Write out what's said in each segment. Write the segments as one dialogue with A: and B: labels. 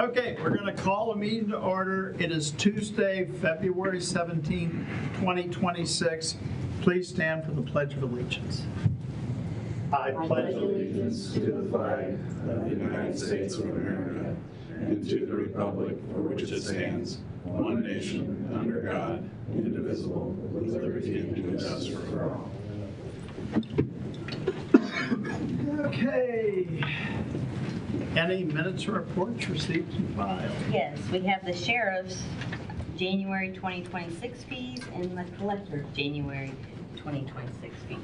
A: Okay, we're going to call a meeting to order. It is Tuesday, February 17, 2026. Please stand for the Pledge of Allegiance. I pledge allegiance
B: to the flag of the United States of America and to the republic for which it stands, one nation, under God, indivisible, with liberty and justice for all.
A: Okay. Any minutes or reports received and filed?
C: Yes, we have the sheriff's January 2026 fees and the collector's January 2026 fees.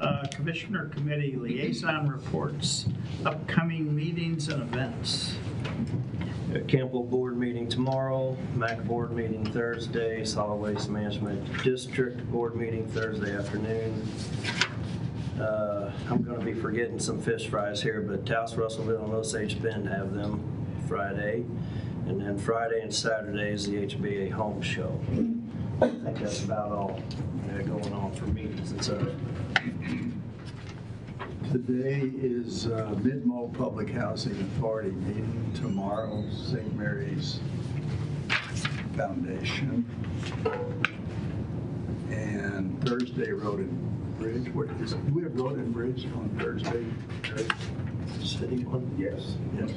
A: Okay. Commissioner Committee Liaison Reports, upcoming meetings and events.
D: Campbell Board meeting tomorrow, MAC Board meeting Thursday, Solid Waste Management District Board meeting Thursday afternoon. I'm going to be forgetting some fish fries here, but Taos, Russellville, and Osage Bend have them Friday. And then Friday and Saturday is the HBA Home Show. I think that's about all going on for meetings and such.
E: Today is Midmo Public Housing Authority meeting. Tomorrow, St. Mary's Foundation. And Thursday, Road and Bridge. Do we have Road and Bridge on Thursday?
D: City one?
E: Yes. Yes.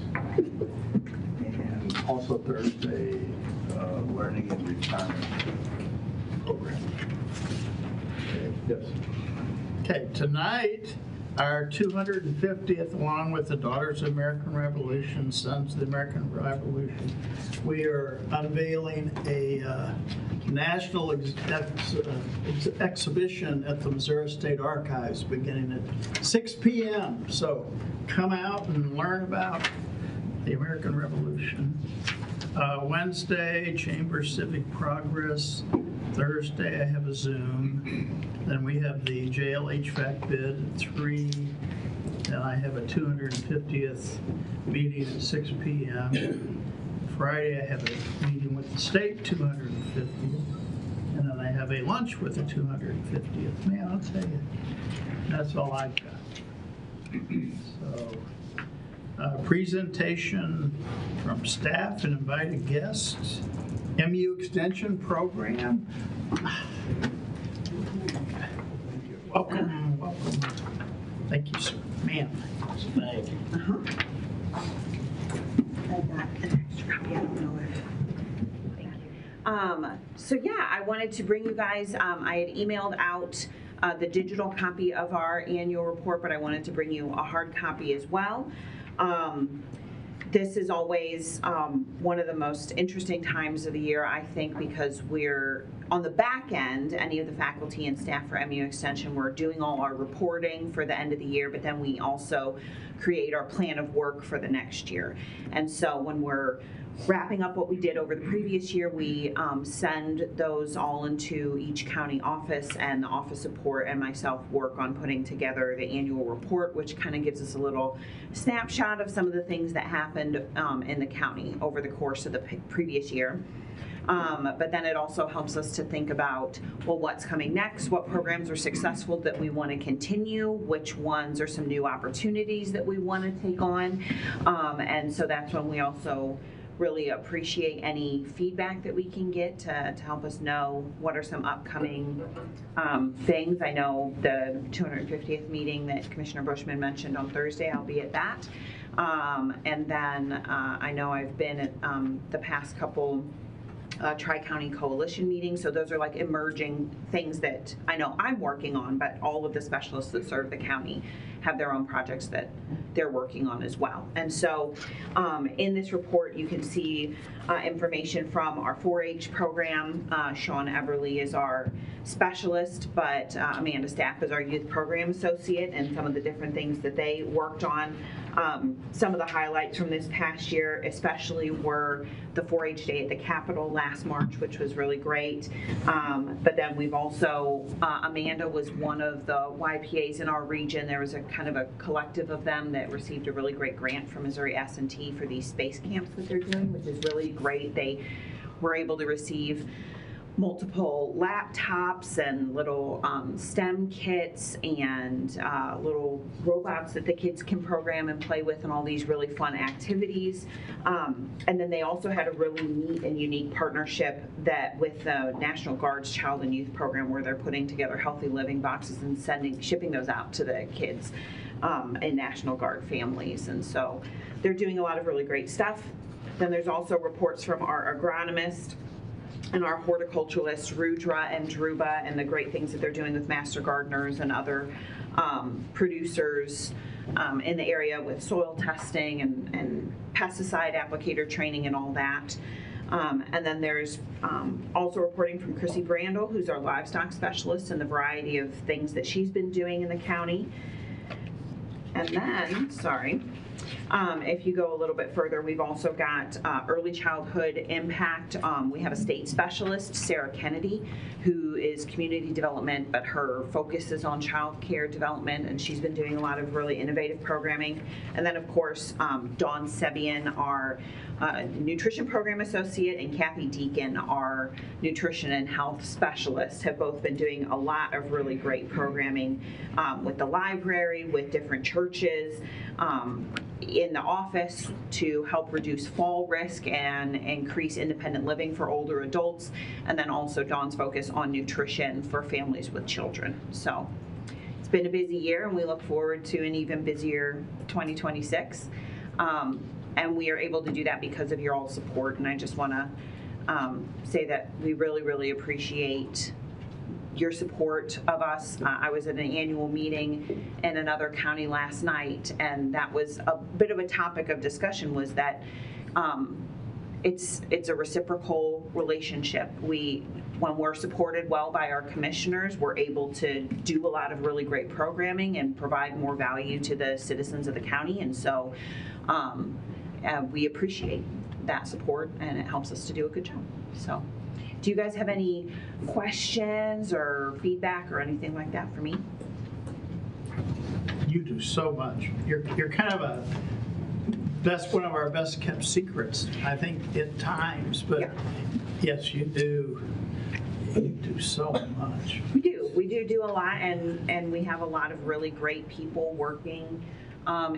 E: And also Thursday, Learning and Retirement Program. Okay. Yes.
A: Okay, tonight, our 250th, along with the Daughters of the American Revolution, Sons of the American Revolution, we are unveiling a national exhibition at the Missouri State Archives beginning at 6 p.m. So come out and learn about the American Revolution. Wednesday, Chamber Civic Progress. Thursday, I have a Zoom. Then we have the jail HVAC bid at 3. Then I have a 250th meeting at 6 p.m. Friday, I have a meeting with the state, 250th. And then I have a lunch with the 250th. Man, I'll tell you, that's all I've got. So, presentation from staff and invited guests. MU Extension Program. Welcome, welcome. Thank you, sir. Ma'am.
D: Thank you.
F: So yeah, I wanted to bring you guys, I had emailed out the digital copy of our annual report, but I wanted to bring you a hard copy as well. This is always one of the most interesting times of the year, I think, because we're on the back end, any of the faculty and staff for MU Extension, we're doing all our reporting for the end of the year, but then we also create our plan of work for the next year. And so when we're wrapping up what we did over the previous year, we send those all into each county office, and the office support and myself work on putting together the annual report, which kind of gives us a little snapshot of some of the things that happened in the county over the course of the previous year. But then it also helps us to think about, well, what's coming next, what programs are successful that we want to continue, which ones are some new opportunities that we want to take on. And so that's when we also really appreciate any feedback that we can get to help us know what are some upcoming things. I know the 250th meeting that Commissioner Bushman mentioned on Thursday, I'll be at that. And then I know I've been at the past couple Tri-County Coalition meetings, so those are like emerging things that I know I'm working on, but all of the specialists that serve the county have their own projects that they're working on as well. And so in this report, you can see information from our 4-H program. Sean Everly is our specialist, but Amanda Staff is our youth program associate, and some of the different things that they worked on. Some of the highlights from this past year especially were the 4-H Day at the Capitol last March, which was really great. But then we've also, Amanda was one of the YPAs in our region. There was a kind of a collective of them that received a really great grant from Missouri S&T for these space camps that they're doing, which is really great. They were able to receive multiple laptops and little STEM kits and little robots that the kids can program and play with and all these really fun activities. And then they also had a really neat and unique partnership that with the National Guard's Child and Youth Program where they're putting together healthy living boxes and shipping those out to the kids in National Guard families. And so they're doing a lot of really great stuff. Then there's also reports from our agronomist and our horticulturalists, Rudra and Dhruva, and the great things that they're doing with master gardeners and other producers in the area with soil testing and pesticide applicator training and all that. And then there's also reporting from Chrissy Brandel, who's our livestock specialist, and the variety of things that she's been doing in the county. And then, if you go a little bit further, we've also got early childhood impact. We have a state specialist, Sarah Kennedy, who is community development, but her focus is on child care development, and she's been doing a lot of really innovative programming. And then, of course, Dawn Sebian, our nutrition program associate, and Kathy Deacon, our nutrition and health specialist, have both been doing a lot of really great programming with the library, with different churches, in the office to help reduce fall risk and increase independent living for older adults, and then also Dawn's focus on nutrition for families with children. So it's been a busy year, and we look forward to an even busier 2026. And we are able to do that because of your all support, and I just want to say that we really, really appreciate your support of us. I was at an annual meeting in another county last night, and that was a bit of a topic of discussion, was that it's a reciprocal relationship. When we're supported well by our commissioners, we're able to do a lot of really great programming and provide more value to the citizens of the county, and so we appreciate that support, and it helps us to do a good job. So, do you guys have any questions or feedback or anything like that for me?
A: You do so much. You're kind of that's one of our best kept secrets, I think, at times, but
F: Yeah.
A: Yes, you do. You do so much.
F: We do a lot, and we have a lot of really great people working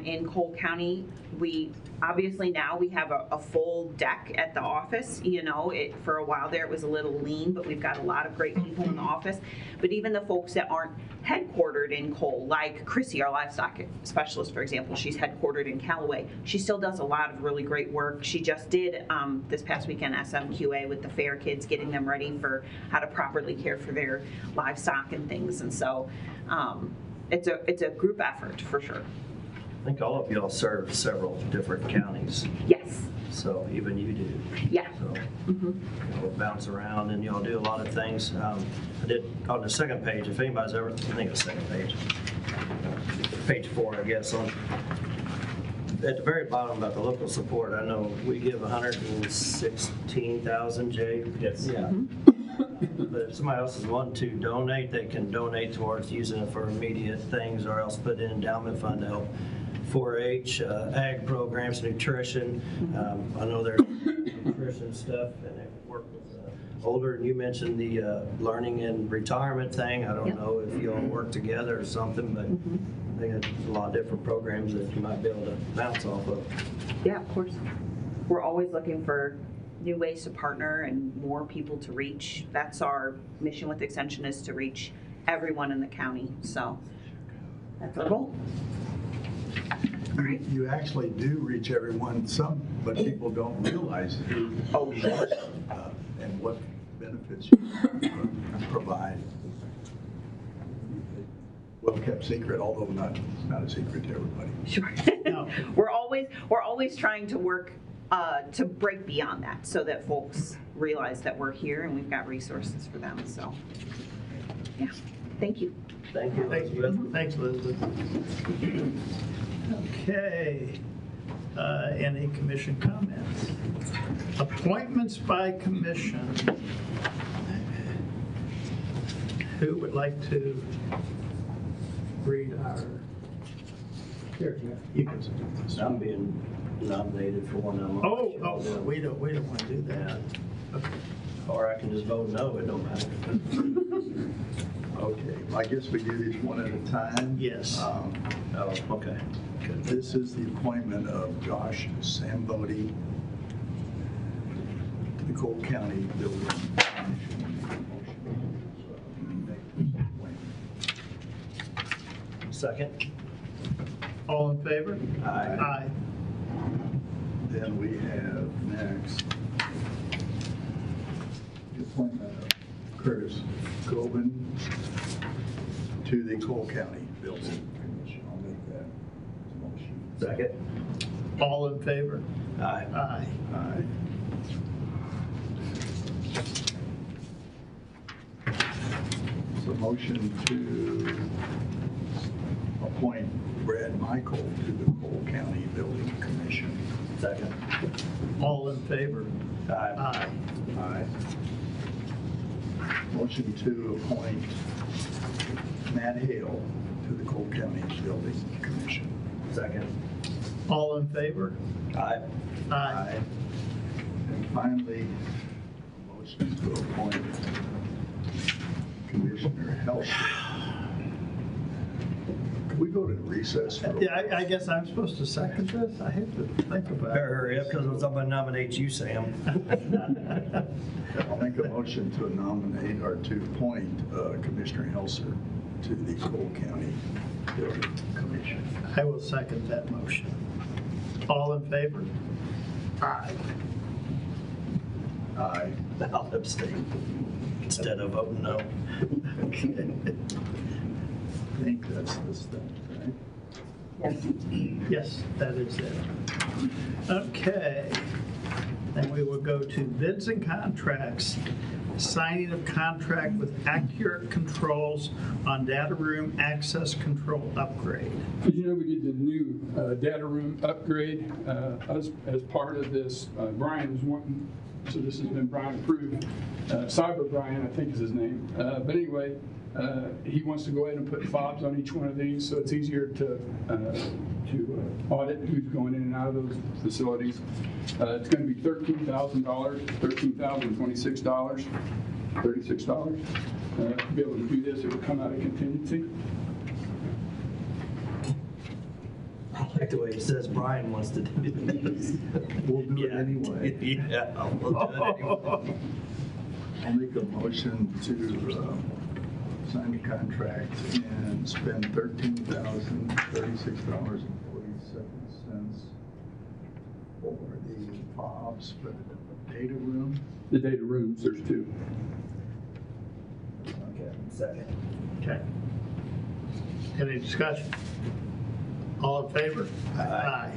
F: in Cole County. We obviously now we have a full deck at the office. You know, for a while there it was a little lean, but we've got a lot of great people in the office. But even the folks that aren't headquartered in Cole, like Chrissy, our livestock specialist, for example, she's headquartered in Callaway. She still does a lot of really great work. She just did this past weekend SMQA with the fair kids, getting them ready for how to properly care for their livestock and things. And so it's a group effort for sure.
D: I think all of y'all serve several different counties,
F: Yes.
D: so even you do.
F: Yeah.
D: So you'll bounce around and y'all do a lot of things. I did on the second page, if anybody's ever, I think it's second page, page 4, I guess, on at the very bottom about the local support. I know we give 116,000, Jay.
B: Yes.
D: Yeah. But if somebody else is wanting to donate, they can donate towards using it for immediate things, or else put in endowment fund to help 4-H, ag programs, nutrition. I know there's nutrition stuff, and they work with older. And you mentioned the learning and retirement thing. I don't know if you all work together or something, but they got a lot of different programs that you might be able to bounce off of.
F: Yeah, of course. We're always looking for new ways to partner and more people to reach. That's our mission with Extension, is to reach everyone in the county. So that's our goal.
E: You actually do reach everyone, but people don't realize who you are and what benefits you provide. Well kept secret, although not a secret to everybody.
F: Sure.
A: No.
F: We're always trying to work to break beyond that, so that folks realize that we're here and we've got resources for them. So, yeah, thank you.
D: Thank you.
A: Thanks, Elizabeth. Thanks, Elizabeth. Okay. Any commission comments? Appointments by commission. Who would like to read our? Here, you can.
D: I'm being nominated for one of them.
A: Oh, we don't want to do that. Okay.
D: Or I can just vote no, it don't matter.
E: Okay, I guess we do these one at a time.
A: Yes.
D: Oh, okay.
E: This is the appointment of Josh Sambodi to the Cole County Building Commission.
D: Second?
A: All in favor?
D: Aye.
A: Aye.
E: Then we have next the appointment of Curtis Goben to the Cole County Building Commission. I'll make that motion.
D: Second?
A: All in favor?
D: Aye.
A: Aye.
E: Aye. So motion to appoint Brad Michael to the Cole County Building Commission.
D: Second?
A: All in favor?
D: Aye.
A: Aye.
E: Aye. Motion to appoint Matt Hale to the Cole County Building Commission.
D: Second?
A: All in favor?
D: Aye.
A: Aye.
E: And finally, motion to appoint Commissioner Helser. Could we go to recess for a
A: Yeah, I guess I'm supposed to second this? I have to think about it.
D: Better hurry up because I'm going to nominate you, Sam.
E: I'll make a motion to nominate or to appoint Commissioner Helser to the Cole County Building Commission.
A: I will second that motion. All in favor? Aye.
E: Aye.
D: I'll abstain instead of voting no.
A: Okay.
E: I think that's the stuff, right?
A: Yes, that is it. Okay. Then we will go to bids and contracts. Signing of contract with Accurate Controls on data room access control upgrade.
G: As you know, we did the new data room upgrade as part of this. Brian is wanting, so this has been Brian approved. Cyber Brian, I think is his name. But anyway, he wants to go ahead and put fobs on each one of these, so it's easier to audit who's going in and out of those facilities. It's going to be $13,000, $13,026, $36. To be able to do this, it will come out of contingency.
D: I like the way it says Brian wants to do this.
E: We'll do it anyway.
D: Yeah, we'll do it anyway.
E: I'll make a motion to sign the contract and spend $13,036.47 for the fobs for the data room.
G: The data rooms, there's two.
D: Okay, second.
A: Okay. Any discussion? All in favor?
D: Aye.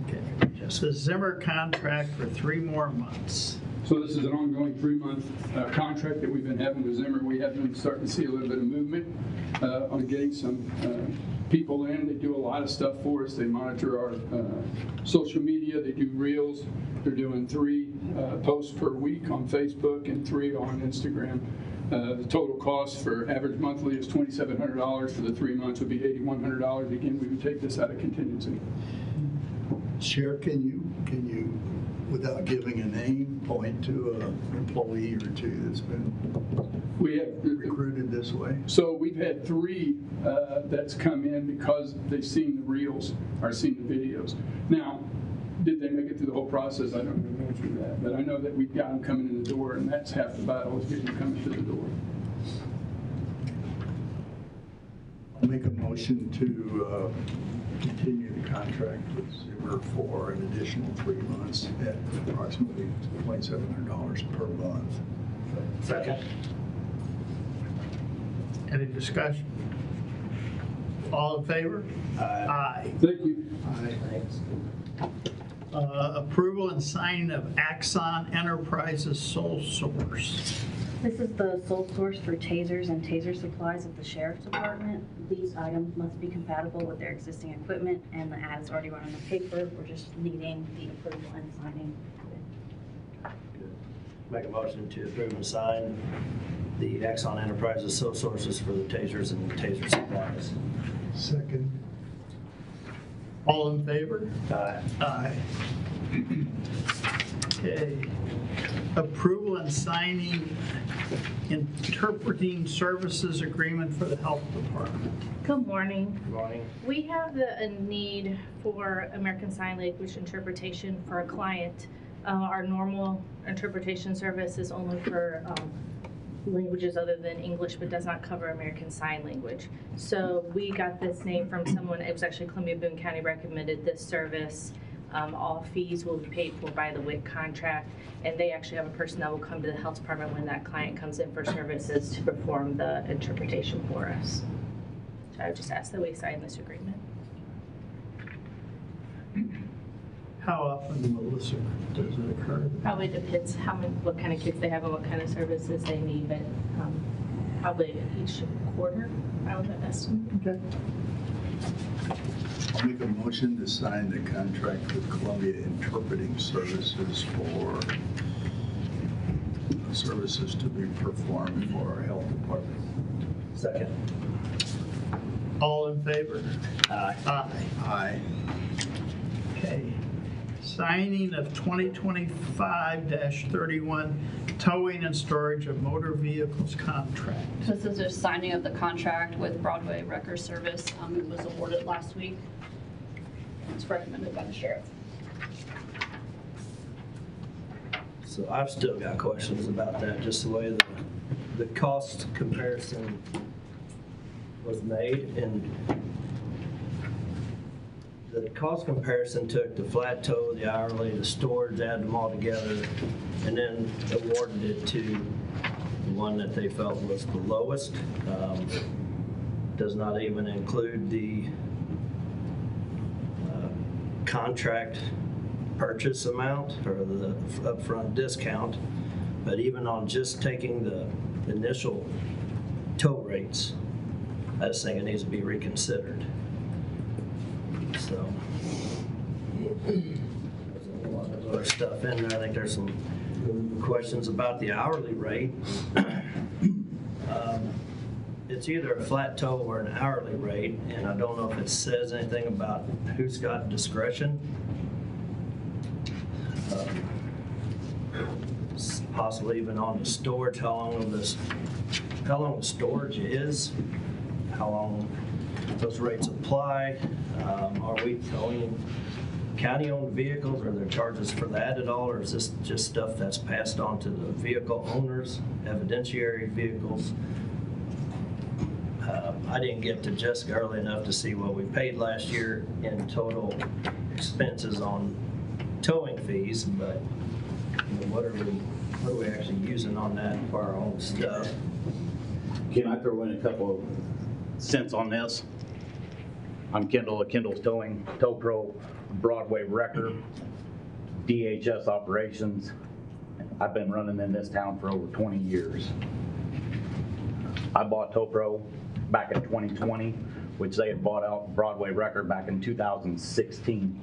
A: Okay. The Zimmer contract for 3 more months.
G: So this is an ongoing 3-month contract that we've been having with Zimmer. We have been starting to see a little bit of movement on getting some people in. They do a lot of stuff for us. They monitor our social media. They do reels. They're doing 3 posts per week on Facebook and 3 on Instagram. The total cost for average monthly is $2,700. For the 3 months would be $8,100. Again, we would take this out of contingency.
E: Sheriff, can you, without giving a name, point to an employee or 2 that's been
G: We have
E: recruited this way?
G: So we've had 3 that's come in because they've seen the reels or seen the videos. Now, did they make it through the whole process? I don't know the answer to that, but I know that we've got them coming in the door, and that's half the battle is getting them coming through the door.
E: I'll make a motion to continue the contract with Zimmer for an additional 3 months at approximately $2,700 per month.
D: Second.
A: Any discussion? All in favor? Aye.
G: Thank you.
D: Thanks.
A: Approval and signing of Axon Enterprises sole source.
H: This is the sole source for tasers and taser supplies of the Sheriff's Department. These items must be compatible with their existing equipment, and the ad is already run on the paper. We're just needing the approval and signing.
D: Make a motion to approve and sign the Axon Enterprises sole sources for the tasers and taser supplies.
E: Second.
A: All in favor?
D: Aye.
A: Aye. Okay. Approval and signing interpreting services agreement for the health department.
I: Good morning.
D: Morning.
I: We have a need for American Sign Language interpretation for a client. Our normal interpretation service is only for languages other than English, but does not cover American Sign Language. So we got this name from someone, it was actually Columbia Boone County recommended this service. All fees will be paid for by the WIC contract, and they actually have a person that will come to the health department when that client comes in for services to perform the interpretation for us. So I would just ask that we sign this agreement.
A: How often, Melissa, does it occur?
I: Probably depends what kind of kids they have and what kind of services they need, but probably each quarter, I would estimate.
A: Okay.
E: I'll make a motion to sign the contract with Columbia Interpreting Services for services to be performed for our health department.
D: Second.
A: All in favor?
D: Aye.
A: Aye.
E: Aye.
A: Okay. Signing of 2025-31 towing and storage of motor vehicles contract.
J: This is just signing of the contract with Broadway Wrecker Service. It was awarded last week. It's recommended by the sheriff.
D: So I've still got questions about that, just the way the cost comparison was made, and the cost comparison took the flat tow, the hourly, the storage, added them all together, and then awarded it to the one that they felt was the lowest. Does not even include the contract purchase amount or the upfront discount, but even on just taking the initial tow rates, I just think it needs to be reconsidered. So there's a lot of other stuff in there. I think there's some questions about the hourly rate. It's either a flat tow or an hourly rate, and I don't know if it says anything about who's got discretion. Possibly even on the storage, how long the storage is, how long those rates apply. Are we towing county-owned vehicles? Are there charges for that at all, or is this just stuff that's passed on to the vehicle owners, evidentiary vehicles? I didn't get to Jessica early enough to see what we paid last year in total expenses on towing fees, but you know, what are we actually using on that for our own stuff?
K: Can I throw in a couple of cents on this? I'm Kendall at Kendall's Towing, Tow Pro, Broadway Wrecker, DHS operations. I've been running in this town for over 20 years. I bought Tow Pro back in 2020, which they had bought out Broadway Wrecker back in 2016.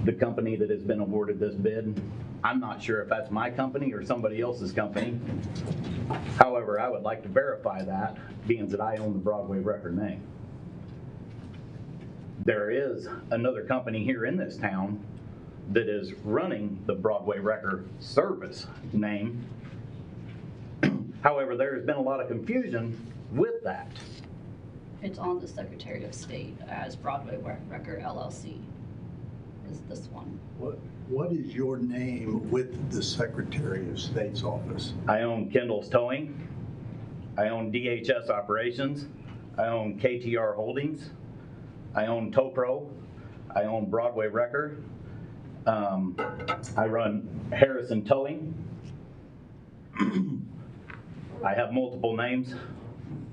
K: The company that has been awarded this bid, I'm not sure if that's my company or somebody else's company. However, I would like to verify that, being that I own the Broadway Wrecker name. There is another company here in this town that is running the Broadway Wrecker service name. However, there has been a lot of confusion with that.
J: It's on the Secretary of State as Broadway Wrecker LLC. Is this one?
E: What is your name with the Secretary of State's office?
K: I own Kendall's Towing. I own DHS Operations. I own KTR Holdings. I own Tow Pro. I own Broadway Wrecker. I run Harrison Towing. I have multiple names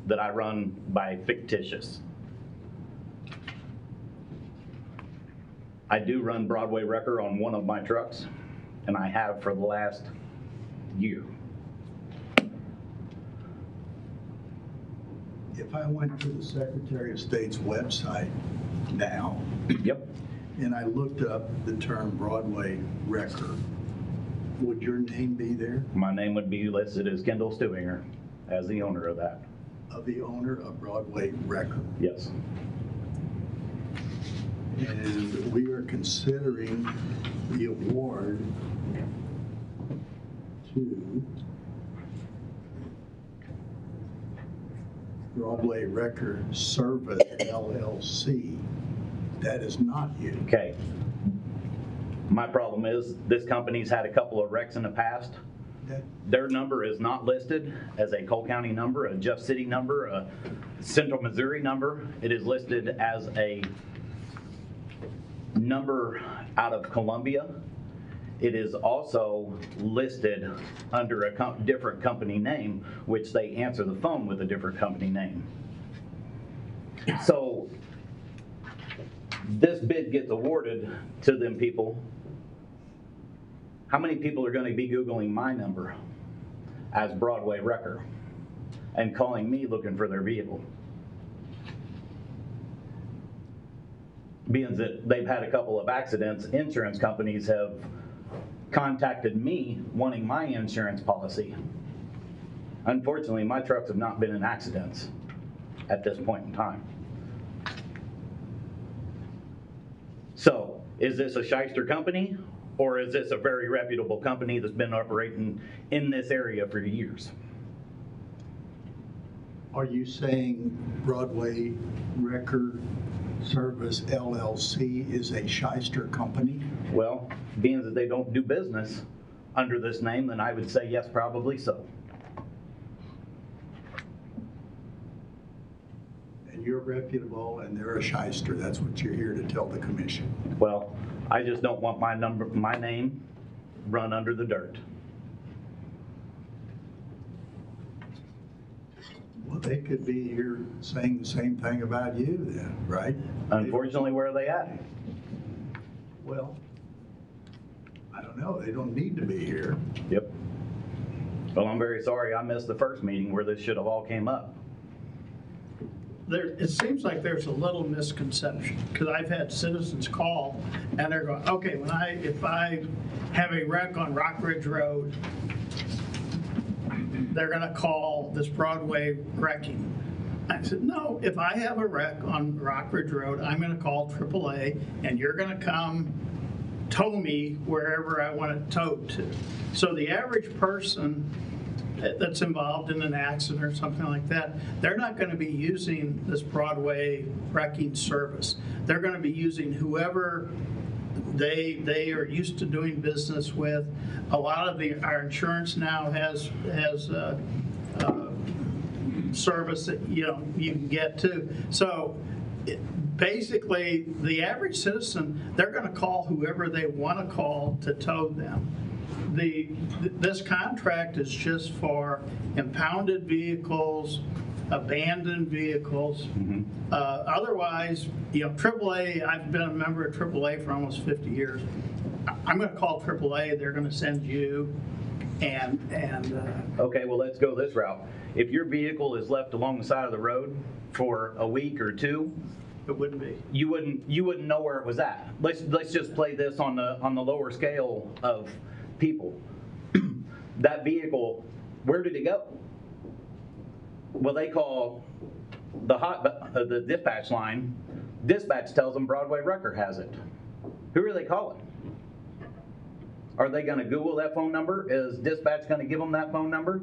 K: that I run by fictitious. I do run Broadway Wrecker on one of my trucks, and I have for the last year.
E: If I went to the Secretary of State's website now,
K: Yep.
E: and I looked up the term Broadway Wrecker, would your name be there?
K: My name would be listed as Kendall Stuinger as the owner of that.
E: Of the owner of Broadway Wrecker?
K: Yes.
E: And we are considering the award to Broadway Wrecker Service LLC. That is not you.
K: Okay. My problem is, this company's had a couple of wrecks in the past.
E: That-
K: Their number is not listed as a Cole County number, a Jeff City number, a Central Missouri number. It is listed as a number out of Columbia. It is also listed under a different company name, which they answer the phone with a different company name. So this bid gets awarded to them people. How many people are going to be Googling my number as Broadway Wrecker and calling me looking for their vehicle? Being that they've had a couple of accidents, insurance companies have contacted me wanting my insurance policy. Unfortunately, my trucks have not been in accidents at this point in time. So, is this a shyster company, or is this a very reputable company that's been operating in this area for years?
E: Are you saying Broadway Wrecker Service LLC is a shyster company?
K: Well, being that they don't do business under this name, then I would say yes, probably so.
E: And you're reputable and they're a shyster. That's what you're here to tell the commission.
K: Well, I just don't want my name run under the dirt.
E: Well, they could be here saying the same thing about you then, right?
K: Unfortunately, where are they at?
E: Well, I don't know. They don't need to be here.
K: Yep. Well, I'm very sorry I missed the first meeting where this should have all came up.
A: It seems like there's a little misconception, because I've had citizens call and they're going, okay, if I have a wreck on Rock Ridge Road, they're gonna call this Broadway Wrecking. I said, no, if I have a wreck on Rock Ridge Road, I'm gonna call AAA and you're gonna come tow me wherever I want it towed to. So the average person that's involved in an accident or something like that, they're not going to be using this Broadway Wrecking service. They're going to be using whoever they are used to doing business with. A lot of our insurance now has service that you can get to. So basically, the average citizen, they're going to call whoever they want to call to tow them. This contract is just for impounded vehicles, abandoned vehicles.
K: Mm-hmm.
A: Otherwise, AAA, I've been a member of AAA for almost 50 years. I'm going to call AAA, they're going to send you and
K: Okay, well, let's go this route. If your vehicle is left along the side of the road for a week or two,
A: it wouldn't be.
K: you wouldn't know where it was at. Let's just play this on the lower scale of people. That vehicle, where did it go? Well, they call the dispatch line. Dispatch tells them Broadway Wrecker has it. Who are they calling? Are they going to Google that phone number? Is dispatch going to give them that phone number?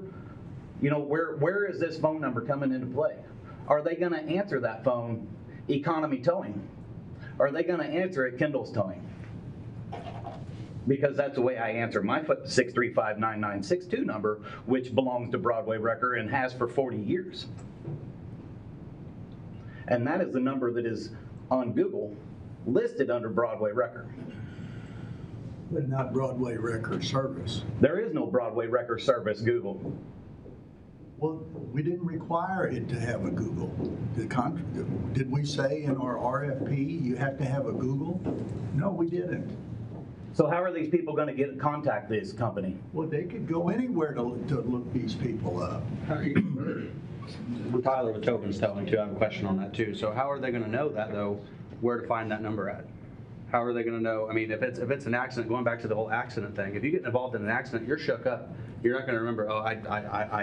K: Where is this phone number coming into play? Are they going to answer that phone Economy Towing? Are they going to answer it Kendall's Towing? Because that's the way I answer my 635-9962 number, which belongs to Broadway Wrecker and has for 40 years. And that is the number that is on Google listed under Broadway Wrecker.
E: But not Broadway Wrecker Service.
K: There is no Broadway Wrecker Service Google.
E: Well, we didn't require it to have a Google. Did we say in our RFP you have to have a Google? No, we didn't.
K: So how are these people going to contact this company?
E: Well, they could go anywhere to look these people up.
L: Tyler with Tobin's telling too, I have a question on that too. So how are they going to know that though, where to find that number at? How are they going to know? I mean, if it's an accident, going back to the whole accident thing, if you get involved in an accident, you're shook up. You're not going to remember, oh, I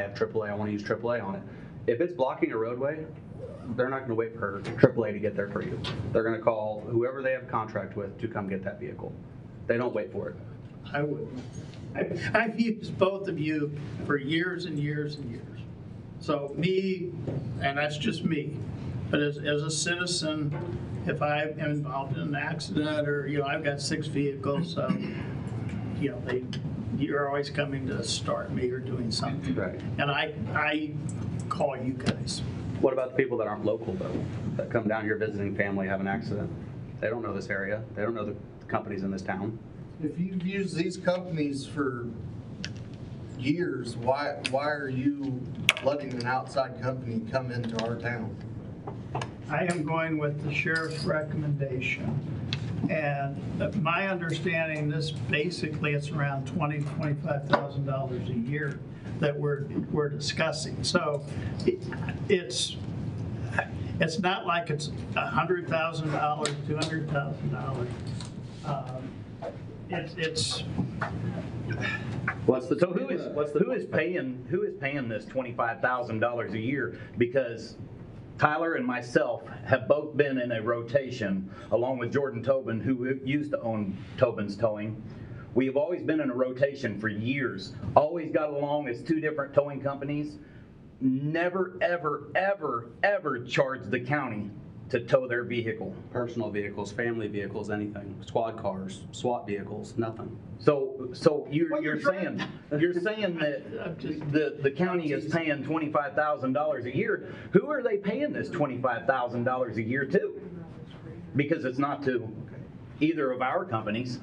L: have AAA, I want to use AAA on it. If it's blocking a roadway, they're not gonna wait for AAA to get there for you. They're gonna call whoever they have a contract with to come get that vehicle. They don't wait for it.
A: I would. I've used both of you for years and years and years. So me, and that's just me, but as a citizen, if I am involved in an accident or, I've got 6 vehicles, so, you're always coming to start me or doing something.
L: Right.
A: And I call you guys.
L: What about the people that aren't local though, that come down here visiting family, have an accident? They don't know this area. They don't know the companies in this town.
M: If you've used these companies for years, why are you letting an outside company come into our town?
A: I am going with the sheriff's recommendation. And my understanding, this basically it's around $20,000 to $25,000 a year that we're discussing. So it's not like it's $100,000, $200,000. It's
K: So who is paying this $25,000 a year? Because Tyler and myself have both been in a rotation, along with Jordan Tobin, who used to own Tobin's Towing. We have always been in a rotation for years, always got along as 2 different towing companies, never, ever, ever, ever charged the county to tow their vehicle.
L: Personal vehicles, family vehicles, anything, squad cars, SWAT vehicles, nothing.
K: So you're saying that the county is paying $25,000 a year. Who are they paying this $25,000 a year to? Because it's not to either of our companies,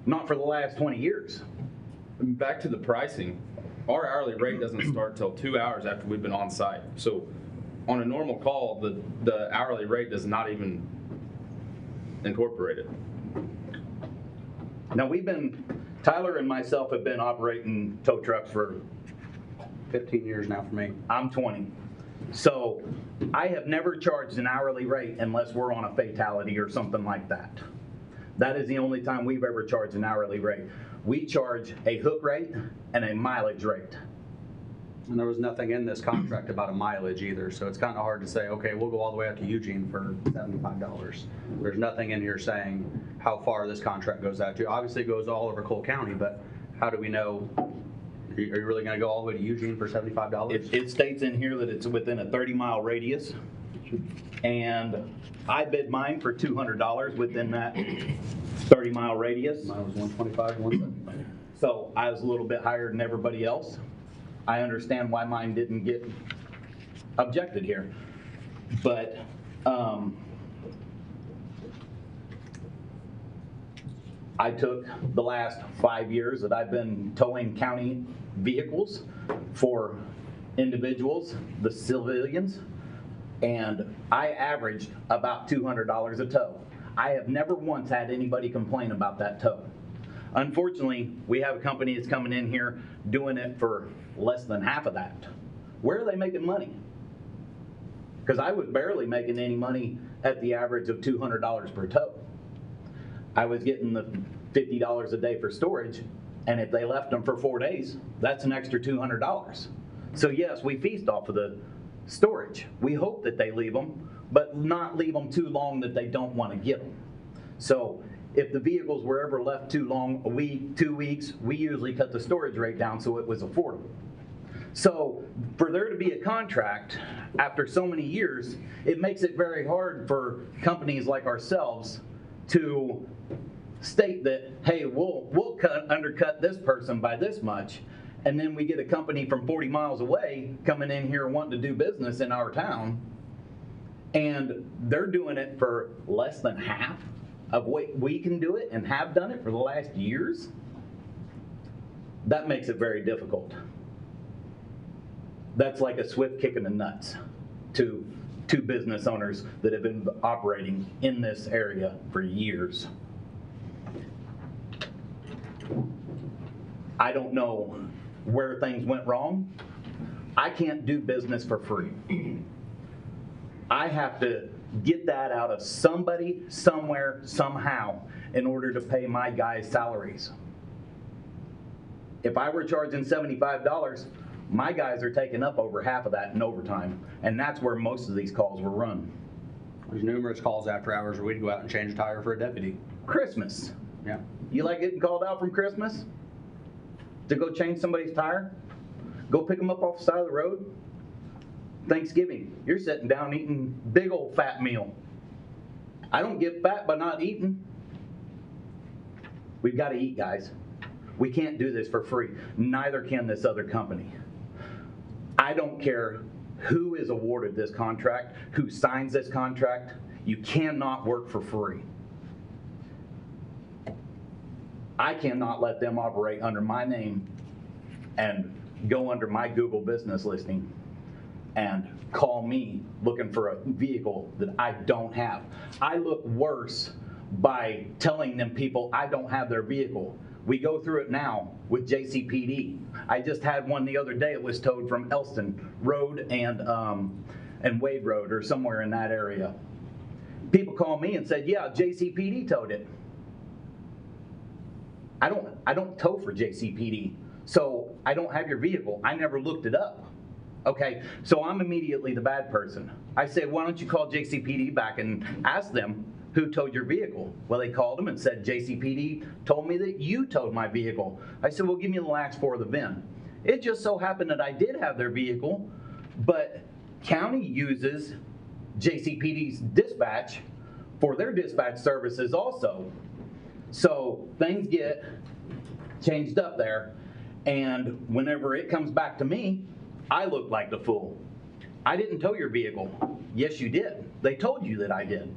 K: not for the last 20 years.
N: Back to the pricing, our hourly rate doesn't start till 2 hours after we've been on site. So on a normal call, the hourly rate does not even incorporate it.
K: Now Tyler and myself have been operating tow trucks for
L: 15 years now for me.
K: I'm 20. So I have never charged an hourly rate unless we're on a fatality or something like that. That is the only time we've ever charged an hourly rate. We charge a hook rate and a mileage rate.
L: And there was nothing in this contract about a mileage either, so it's kind of hard to say, okay, we'll go all the way out to Eugene for $75. There's nothing in here saying how far this contract goes out to. Obviously, it goes all over Cole County, but how do we know? Are you really going to go all the way to Eugene for $75?
K: It states in here that it's within a 30-mile radius, and I bid mine for $200 within that 30-mile radius.
L: Mine was 125, 175.
K: So I was a little bit higher than everybody else. I understand why mine didn't get objected here, but I took the last 5 years that I've been towing county vehicles for individuals, the civilians, and I averaged about $200 a tow. I have never once had anybody complain about that tow. Unfortunately, we have a company that's coming in here doing it for less than half of that. Where are they making money? Because I was barely making any money at the average of $200 per tow. I was getting the $50 a day for storage, and if they left them for 4 days, that's an extra $200. So yes, we feast off of the storage. We hope that they leave them, but not leave them too long that they don't want to get them. So if the vehicles were ever left too long, a week, 2 weeks, we usually cut the storage rate down so it was affordable. So for there to be a contract after so many years, it makes it very hard for companies like ourselves to state that, hey, we'll undercut this person by this much, and then we get a company from 40 miles away coming in here wanting to do business in our town, and they're doing it for less than half of what we can do it and have done it for the last years. That makes it very difficult. That's like a swift kick in the nuts to two business owners that have been operating in this area for years. I don't know where things went wrong. I can't do business for free. I have to get that out of somebody, somewhere, somehow, in order to pay my guys' salaries. If I were charging $75, My guys are taking up over half of that in overtime, and that's where most of these calls were run.
L: There's numerous calls after hours where we'd go out and change a tire for a deputy.
K: Christmas.
L: Yeah.
K: You like getting called out from Christmas? To go change somebody's tire? Go pick them up off the side of the road? Thanksgiving, you're sitting down eating big old fat meal. I don't get fat by not eating. We've got to eat, guys. We can't do this for free. Neither can this other company. I don't care who is awarded this contract, who signs this contract. You cannot work for free. I cannot let them operate under my name and go under my Google business listing and call me looking for a vehicle that I don't have. I look worse by telling them people I don't have their vehicle. We go through it now with JCPD. I just had one the other day. It was towed from Elston Road and Wade Road or somewhere in that area. People call me and said, yeah, JCPD towed it. I don't tow for JCPD, so I don't have your vehicle. I never looked it up. Okay, so I'm immediately the bad person. I said, why don't you call JCPD back and ask them who towed your vehicle? Well, they called them and said, JCPD told me that you towed my vehicle. I said, well, give me the last four of the VIN. It just so happened that I did have their vehicle, but county uses JCPD's dispatch for their dispatch services also. So things get changed up there, and whenever it comes back to me, I look like the fool. I didn't tow your vehicle. Yes, you did. They told you that I did.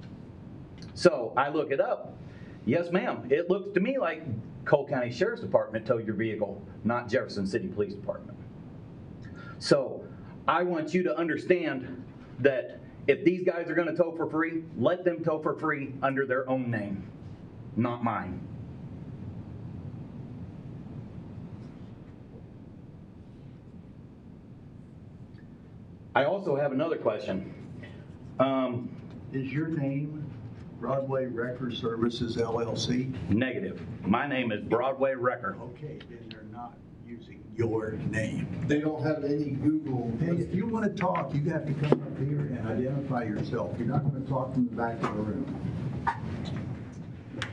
K: So I look it up. Yes, ma'am. It looks to me like Cole County Sheriff's Department towed your vehicle, not Jefferson City Police Department. So I want you to understand that if these guys are going to tow for free, let them tow for free under their own name, not mine. I also have another question.
E: Is your name Broadway Wrecker Services LLC?
K: Negative. My name is Broadway Wrecker.
E: Okay, then they're not using your name.
M: They don't have any Google.
E: Hey, if you want to talk, you have to come up here and identify yourself. You're not going to talk from the back of the room.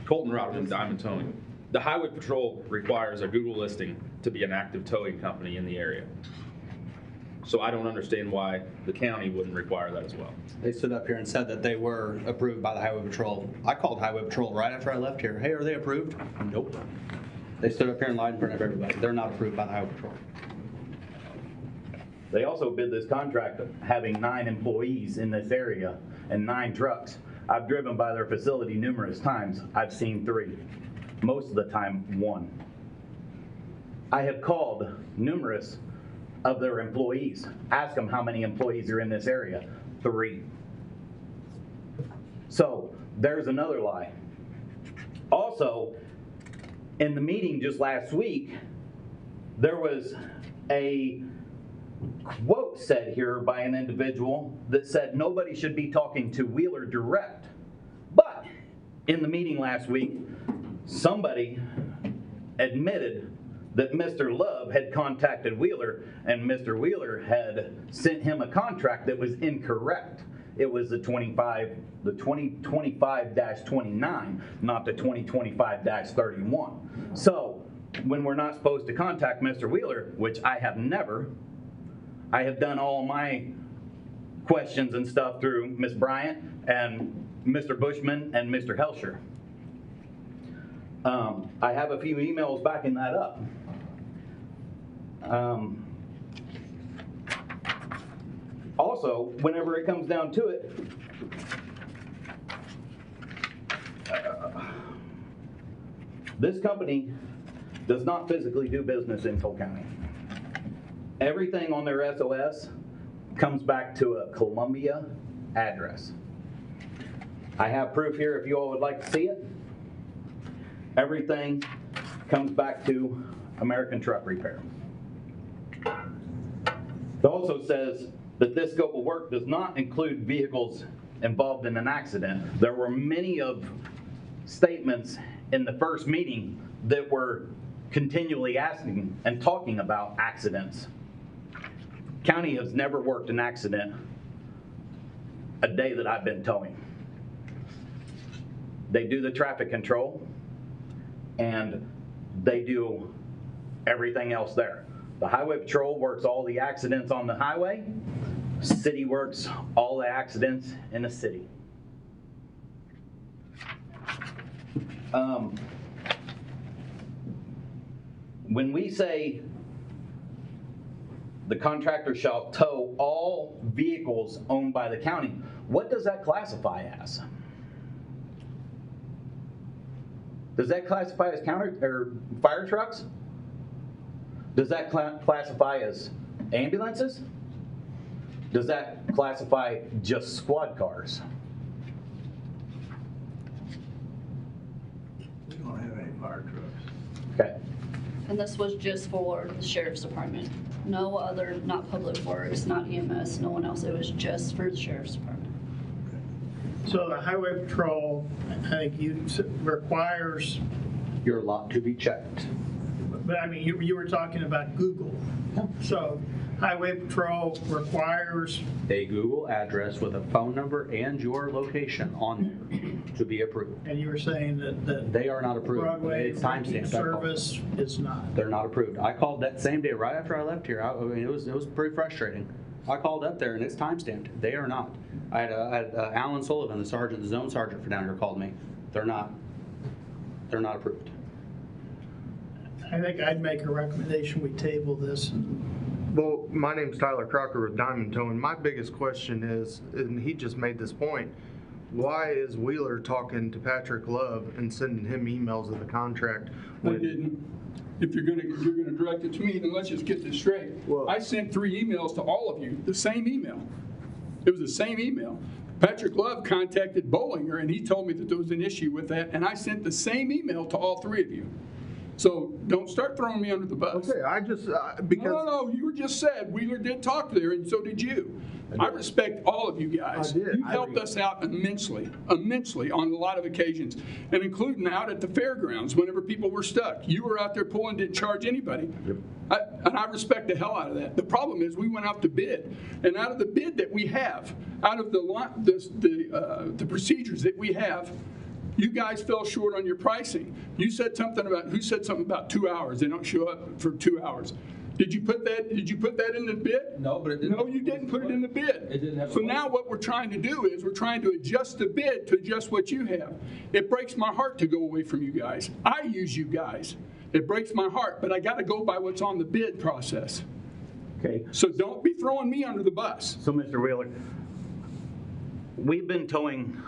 N: Colton Robinson, Diamond Towing. The Highway Patrol requires a Google listing to be an active towing company in the area. So I don't understand why the county wouldn't require that as well.
L: They stood up here and said that they were approved by the Highway Patrol. I called Highway Patrol right after I left here. Hey, are they approved? Nope. They stood up here and lied in front of everybody. They're not approved by the Highway Patrol.
K: They also bid this contract having 9 employees in this area and 9 trucks. I've driven by their facility numerous times. I've seen 3. Most of the time, 1. I have called numerous of their employees. Ask them how many employees are in this area. 3. So there's another lie. Also, in the meeting just last week, there was a quote said here by an individual that said nobody should be talking to Wheeler Direct. But in the meeting last week, somebody admitted that Mr. Love had contacted Wheeler, and Mr. Wheeler had sent him a contract that was incorrect. It was the 2025-29, not the 2025-31. So when we're not supposed to contact Mr. Wheeler, which I have never, I have done all my questions and stuff through Ms. Bryant and Mr. Bushman and Mr. Helsher. I have a few emails backing that up. Also, whenever it comes down to it, this company does not physically do business in Cole County. Everything on their SOS comes back to a Columbia address. I have proof here if you all would like to see it. Everything comes back to American Truck Repair. It also says that this scope of work does not include vehicles involved in an accident. There were many of statements in the first meeting that were continually asking and talking about accidents. County has never worked an accident a day that I've been towing. They do the traffic control and they do everything else there. The highway patrol works all the accidents on the highway. City works all the accidents in the city. When we say the contractor shall tow all vehicles owned by the county, what does that classify as? Does that classify as fire trucks? Does that classify as ambulances? Does that classify just squad cars?
E: We don't have any fire trucks.
K: Okay.
J: And this was just for the sheriff's department. No other, not public works, not EMS, no one else. It was just for the sheriff's department.
A: So the highway patrol, I think requires,
L: Your lot to be checked.
A: but I mean, you were talking about Google. So highway patrol requires,
L: A Google address with a phone number and your location on there to be approved.
A: and you were saying that
L: They are not approved.
A: Broadway
L: It's timestamped. I called.
A: service is not.
L: They're not approved. I called that same day right after I left here. I mean, it was pretty frustrating. I called up there and it's timestamped. They are not. I had Alan Sullivan, the sergeant, the zone sergeant for down here, called me. They're not approved.
A: I think I'd make a recommendation, we table this.
M: Well, my name's Tyler Crocker with Diamond Towing. My biggest question is, and he just made this point, why is Wheeler talking to Patrick Love and sending him emails of the contract?
G: I didn't. If you're gonna direct it to me, then let's just get this straight.
M: Well-
G: I sent 3 emails to all of you, the same email. It was the same email. Patrick Love contacted Bollinger and he told me that there was an issue with that, and I sent the same email to all 3 of you. So don't start throwing me under the bus.
M: Okay, I just, because.
G: No, you were just said Wheeler did talk there, and so did you. I respect all of you guys.
M: I did.
G: You helped us out immensely on a lot of occasions, and including out at the fairgrounds whenever people were stuck. You were out there pulling, didn't charge anybody. And I respect the hell out of that. The problem is we went out to bid, and out of the bid that we have, out of the procedures that we have, you guys fell short on your pricing. You said something about, who said something about 2 hours? They don't show up for 2 hours. Did you put that in the bid?
N: No, but it didn't.
G: No, you didn't put it in the bid.
N: It didn't have a
G: So now what we're trying to do is we're trying to adjust the bid to adjust what you have. It breaks my heart to go away from you guys. I use you guys. It breaks my heart, but I got to go by what's on the bid process.
K: Okay.
G: So don't be throwing me under the bus.
K: So, Mr. Wheeler, we've been towing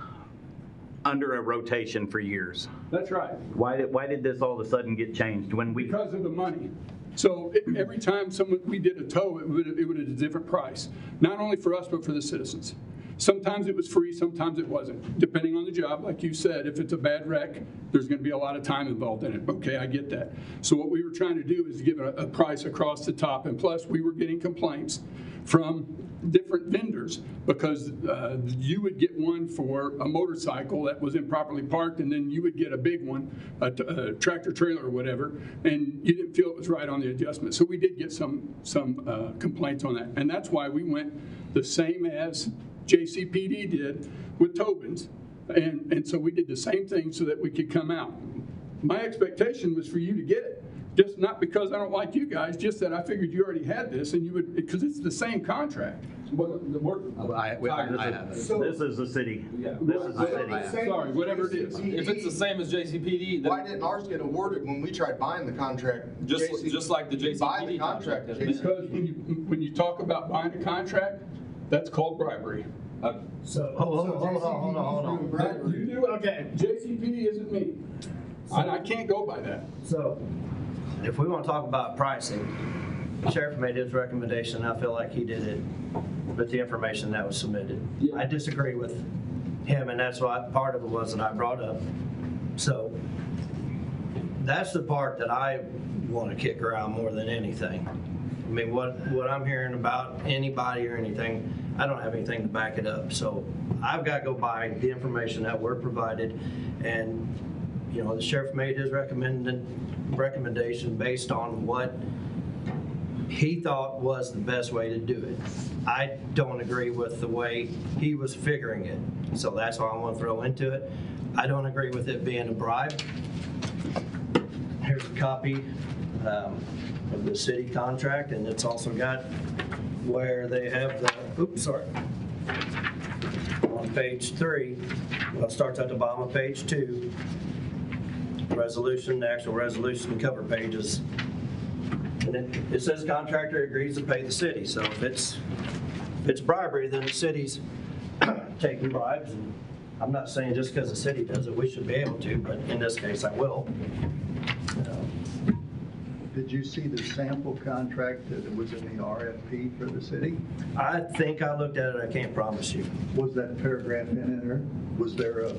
K: under a rotation for years.
G: That's right.
K: Why did this all of a sudden get changed when we?
G: Because of the money. So every time we did a tow, it would at a different price, not only for us, but for the citizens. Sometimes it was free, sometimes it wasn't, depending on the job. Like you said, if it's a bad wreck, there's going to be a lot of time involved in it. Okay, I get that. So what we were trying to do is give a price across the top, and plus we were getting complaints from different vendors because you would get one for a motorcycle that was improperly parked, and then you would get a big one, a tractor trailer or whatever, and you didn't feel it was right on the adjustment. So we did get some complaints on that, and that's why we went the same as JCPD did with Tobin's, and so we did the same thing so that we could come out. My expectation was for you to get it. Just not because I don't like you guys, just that I figured you already had this and you would, because it's the same contract.
L: I have it.
K: This is the city.
N: Yeah.
K: This is the city.
G: Sorry, whatever it is.
N: If it's the same as JCPD,
M: Why
N: then
M: didn't ours get awarded when we tried buying the contract?
N: just like the
M: You buy the
N: JCPD contract has been.
G: Because when you talk about buying a contract, that's called bribery.
A: So,
D: Hold on.
G: You do it.
A: Okay.
G: JCPD isn't me. And I can't go by that.
D: So, if we want to talk about pricing, the sheriff made his recommendation, and I feel like he did it with the information that was submitted.
G: Yeah.
D: I disagree with him, and that's why part of it was that I brought up. So, that's the part that I want to kick around more than anything. I mean, what I'm hearing about anybody or anything, I don't have anything to back it up. So, I've got to go by the information that we're provided, and you know, the sheriff made his recommendation based on what he thought was the best way to do it. I don't agree with the way he was figuring it, so that's why I want to throw into it. I don't agree with it being a bribe. Here's a copy of the city contract, and it's also got where they have the, oops, sorry, on page 3, well, it starts at the bottom of page 2, resolution, the actual resolution cover pages. And it says contractor agrees to pay the city, so if it's bribery, then the city's taking bribes. And I'm not saying just because the city does it, we should be able to, but in this case, I will.
E: Did you see the sample contract that was in the RFP for the city?
D: I think I looked at it, I can't promise you.
E: Was that paragraph in there? Was there a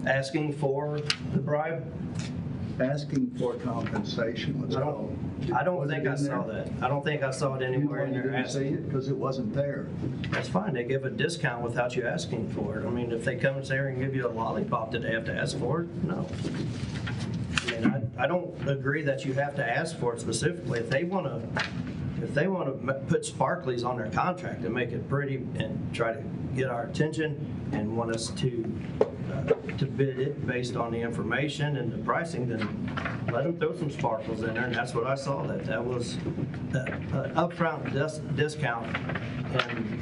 D: Asking for the bribe?
E: asking for compensation?
D: I don't think I saw that. I don't think I saw it anywhere in
E: You
D: there.
E: didn't see it because it wasn't there.
D: That's fine, they give a discount without you asking for it. I mean, if they come and say, and give you a lollipop, did they have to ask for it? No. I mean, I don't agree that you have to ask for it specifically. If they want to put sparklies on their contract and make it pretty and try to get our attention and want us to bid it based on the information and the pricing, then let them throw some sparkles in there. And that's what I saw, that was an upfront discount. And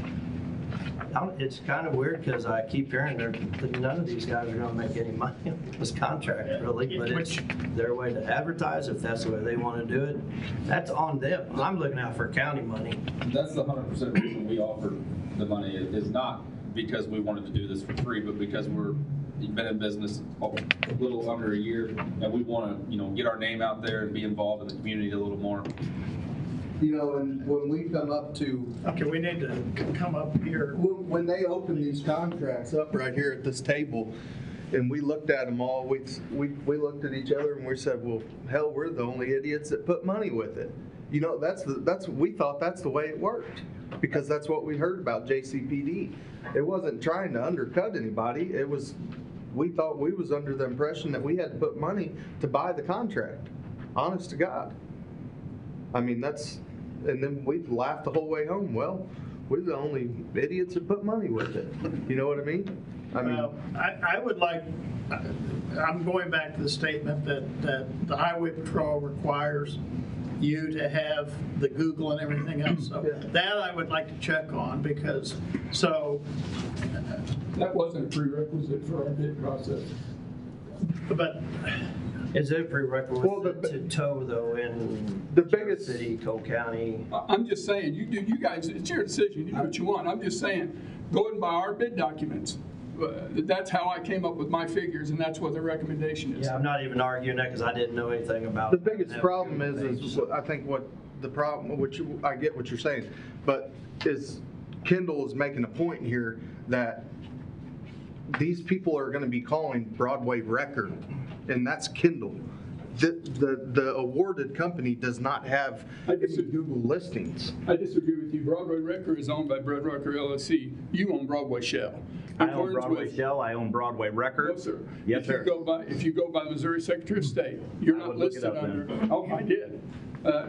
D: it's kind of weird because I keep hearing that none of these guys are going to make any money on this contract, really. But it's their way to advertise. If that's the way they want to do it, that's on them. I'm looking out for county money.
N: That's the 100% reason we offered the money, is not because we wanted to do this for free, but because we've been in business a little under a year, and we want to, get our name out there and be involved in the community a little more.
M: And when we come up to,
A: Okay, we need to come up here.
M: when they open these contracts up right here at this table, and we looked at them all, we looked at each other and we said, well, hell, we're the only idiots that put money with it. We thought that's the way it worked, because that's what we heard about JCPD. It wasn't trying to undercut anybody. We thought we was under the impression that we had to put money to buy the contract. Honest to God. I mean, and then we laughed the whole way home. Well, we're the only idiots that put money with it. You know what I mean?
A: Well, I would like, I'm going back to the statement that the Highway Patrol requires you to have the Google and everything else. So that I would like to check on, because,
G: That wasn't a prerequisite for our bid process.
A: but
D: Is it a prerequisite to tow, though, in the biggest city, Cole County?
G: I'm just saying, you guys, it's your decision, you do what you want. I'm just saying, go and buy our bid documents. That's how I came up with my figures, and that's what the recommendation is.
D: Yeah, I'm not even arguing that because I didn't know anything about
M: The
D: it.
M: biggest problem is I think what the problem, which I get what you're saying, but is Kendall is making a point here that these people are going to be calling Broadway Record, and that's Kendall. The awarded company does not have any Google listings.
G: I disagree with you. Broadway Record is owned by Broadway LLC. You own Broadway Shell.
K: I own Broadway Shell, I own Broadway Record.
G: No, sir.
K: Yes, sir.
G: If you go by Missouri Secretary of State, you're not listed under. Oh, I did.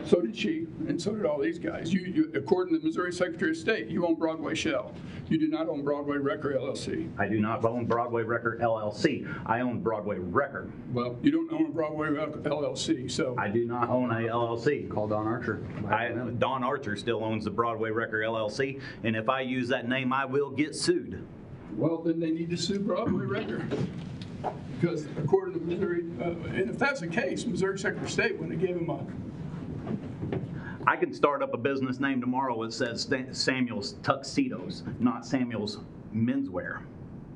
G: So did she, and so did all these guys. You, according to the Missouri Secretary of State, you own Broadway Shell. You do not own Broadway Record LLC.
K: I do not own Broadway Record LLC. I own Broadway Record.
G: Well, you don't own Broadway LLC, so.
K: I do not own a LLC.
L: Call Don Archer.
K: Don Archer still owns the Broadway Record LLC, and if I use that name, I will get sued.
G: Well, then they need to sue Broadway Record. Because according to Missouri, and if that's the case, Missouri Secretary of State wouldn't have given him a.
K: I can start up a business name tomorrow that says Samuel's Tuxedos, not Samuel's Menswear.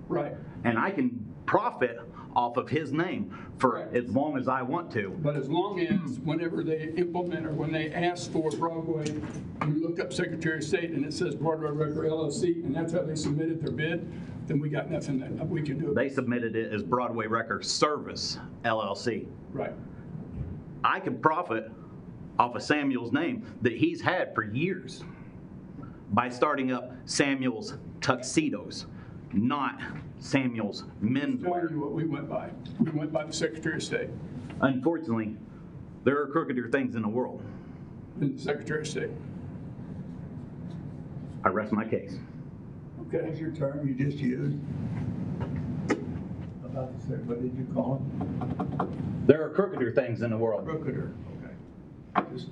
G: Right.
K: And I can profit off of his name for as long as I want to.
G: But as long as whenever they implement or when they ask for Broadway, you look up Secretary of State and it says Broadway Record LLC, and that's how they submitted their bid, then we got nothing that we can do.
K: They submitted it as Broadway Record Service LLC.
G: Right.
K: I can profit off of Samuel's name that he's had for years by starting up Samuel's Tuxedos, not Samuel's
G: Telling
K: Menswear.
G: you what we went by. We went by the Secretary of State.
K: Unfortunately, there are crookeder things in the world.
G: than the Secretary of State.
K: I rest my case.
E: What was your term you just used? About to say, what did you call him?
K: There are crookeder things in the world.
E: Crooketer, okay. Just-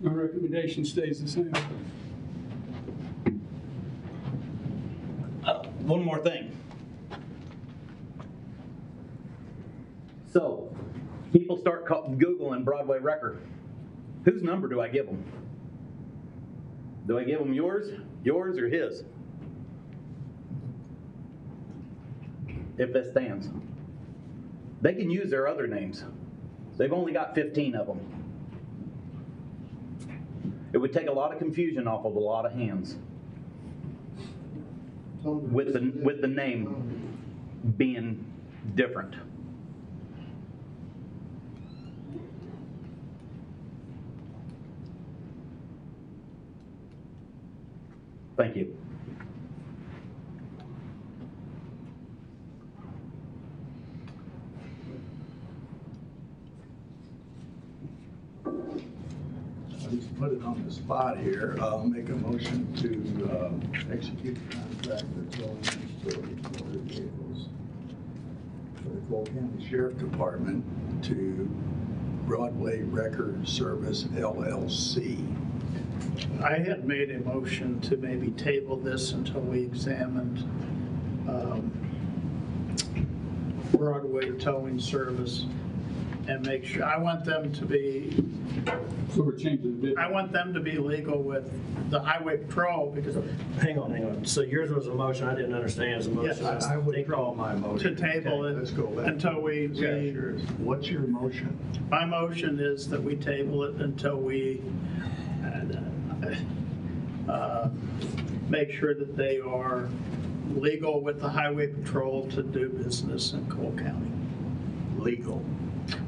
G: My recommendation stays the same.
K: One more thing. So, people start Googling Broadway Record. Whose number do I give them? Do I give them yours, or his? If this stands. They can use their other names. They've only got 15 of them. It would take a lot of confusion off of a lot of hands with the name being different. Thank you.
E: I just put it on the spot here. I'll make a motion to execute the contract for towing and storage motor vehicles for the Cole County Sheriff Department to Broadway Record Service LLC.
A: I had made a motion to maybe table this until we examined Broadway towing service and make sure, I want them to be,
G: So we're changing the bid.
A: I want them to be legal with the highway patrol because
D: Hang on. So yours was a motion I didn't understand as a motion.
A: Yes,
E: I withdraw my motion.
A: to table
E: Okay,
A: it
E: let's go back.
A: until we,
E: What's your motion?
A: my motion is that we table it until we make sure that they are legal with the highway patrol to do business in Cole County.
E: Legal.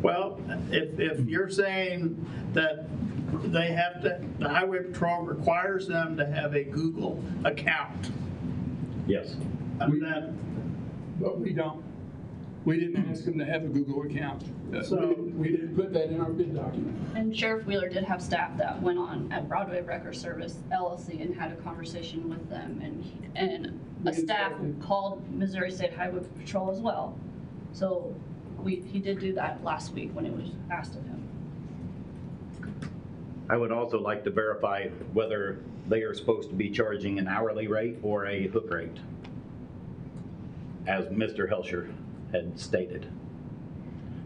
A: Well, if you're saying that they have to, the highway patrol requires them to have a Google account,
K: Yes.
A: then,
G: But we don't. We didn't ask them to have a Google account. We didn't put that in our bid document.
J: And Sheriff Wheeler did have staff that went on at Broadway Record Service LLC and had a conversation with them, and a staff called Missouri State Highway Patrol as well. So he did do that last week when it was asked of him.
K: I would also like to verify whether they are supposed to be charging an hourly rate or a hook rate, as Mr. Helsher had stated.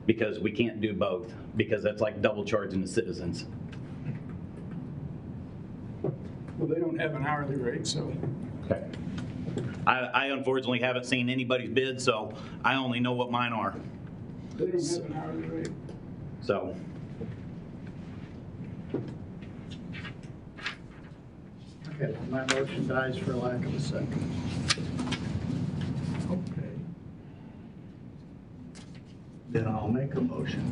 K: Because we can't do both, because that's like double charging the citizens.
G: Well, they don't have an hourly rate, so.
K: Okay. I unfortunately haven't seen anybody's bid, so I only know what mine are.
G: They don't have an hourly rate.
K: So,
A: okay, my motion dies for lack of a second.
E: Okay. Then I'll make a motion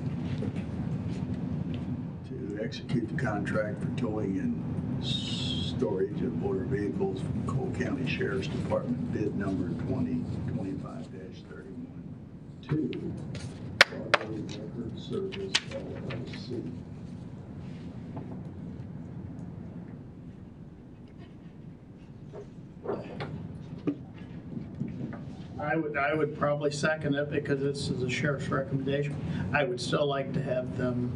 E: to execute the contract for towing and storage of motor vehicles from Cole County Sheriff's Department, bid number 2025-31 to Broadway Record Service LLC.
A: I would probably second it because this is a sheriff's recommendation. I would still like to have them,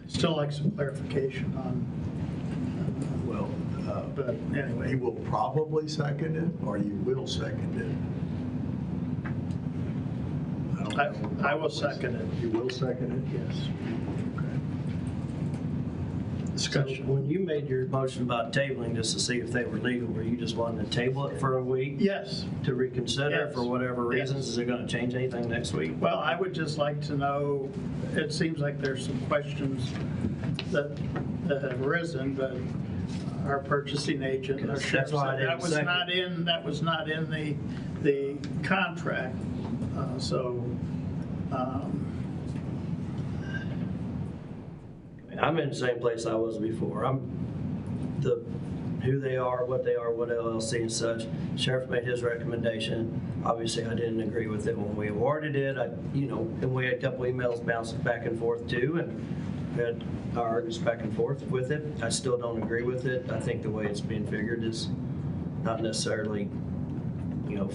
A: still like some clarification on,
E: Well,
A: but anyway.
E: you will probably second it, or you will second it? I don't know.
A: I will second it.
E: You will second it?
A: Yes.
D: So when you made your motion about tabling just to see if they were legal, were you just wanting to table it for a week
A: Yes.
D: to reconsider
A: Yes.
D: for whatever
A: Yes.
D: reasons? Is it going to change anything next week?
A: Well, I would just like to know, it seems like there's some questions that have arisen, but our purchasing agent, our sheriff
D: why I
A: said
D: didn't
A: that was
D: second.
A: that was not in the contract.
D: I'm in the same place I was before. Who they are, what LLC and such. Sheriff made his recommendation. Obviously, I didn't agree with it when we awarded it. And we had a couple emails bouncing back and forth too, and we had our arguments back and forth with it. I still don't agree with it. I think the way it's being figured is not necessarily,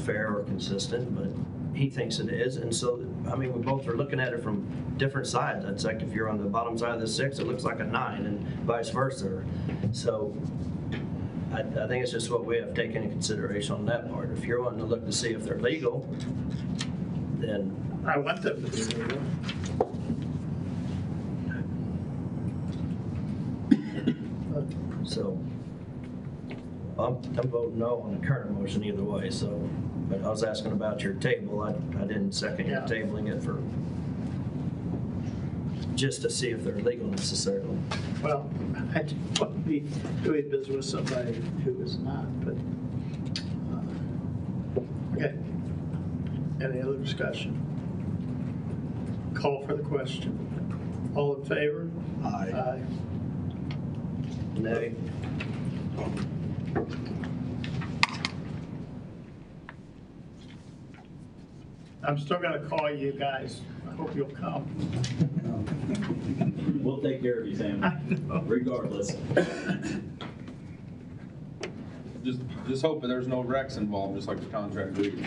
D: fair or consistent, but he thinks it is. And so, we both are looking at it from different sides. It's like if you're on the bottom side of the 6, it looks like a 9, and vice versa. So I think it's just what we have taken into consideration on that part. If you're wanting to look to see if they're legal, then
A: I want them to be legal.
D: so I'm voting no on the current motion either way. So, but I was asking about your table. I didn't second your tabling it for just to see if they're legal necessarily.
A: Well, I didn't want to be doing business with somebody who is not, but, okay. Any other discussion? Call for the question. All in favor?
E: Aye.
A: Aye.
D: Nay.
A: I'm still gonna call you guys. I hope you'll come.
K: We'll take care of you, Sam, regardless.
N: Just hoping there's no wrecks involved, just like the contract reads.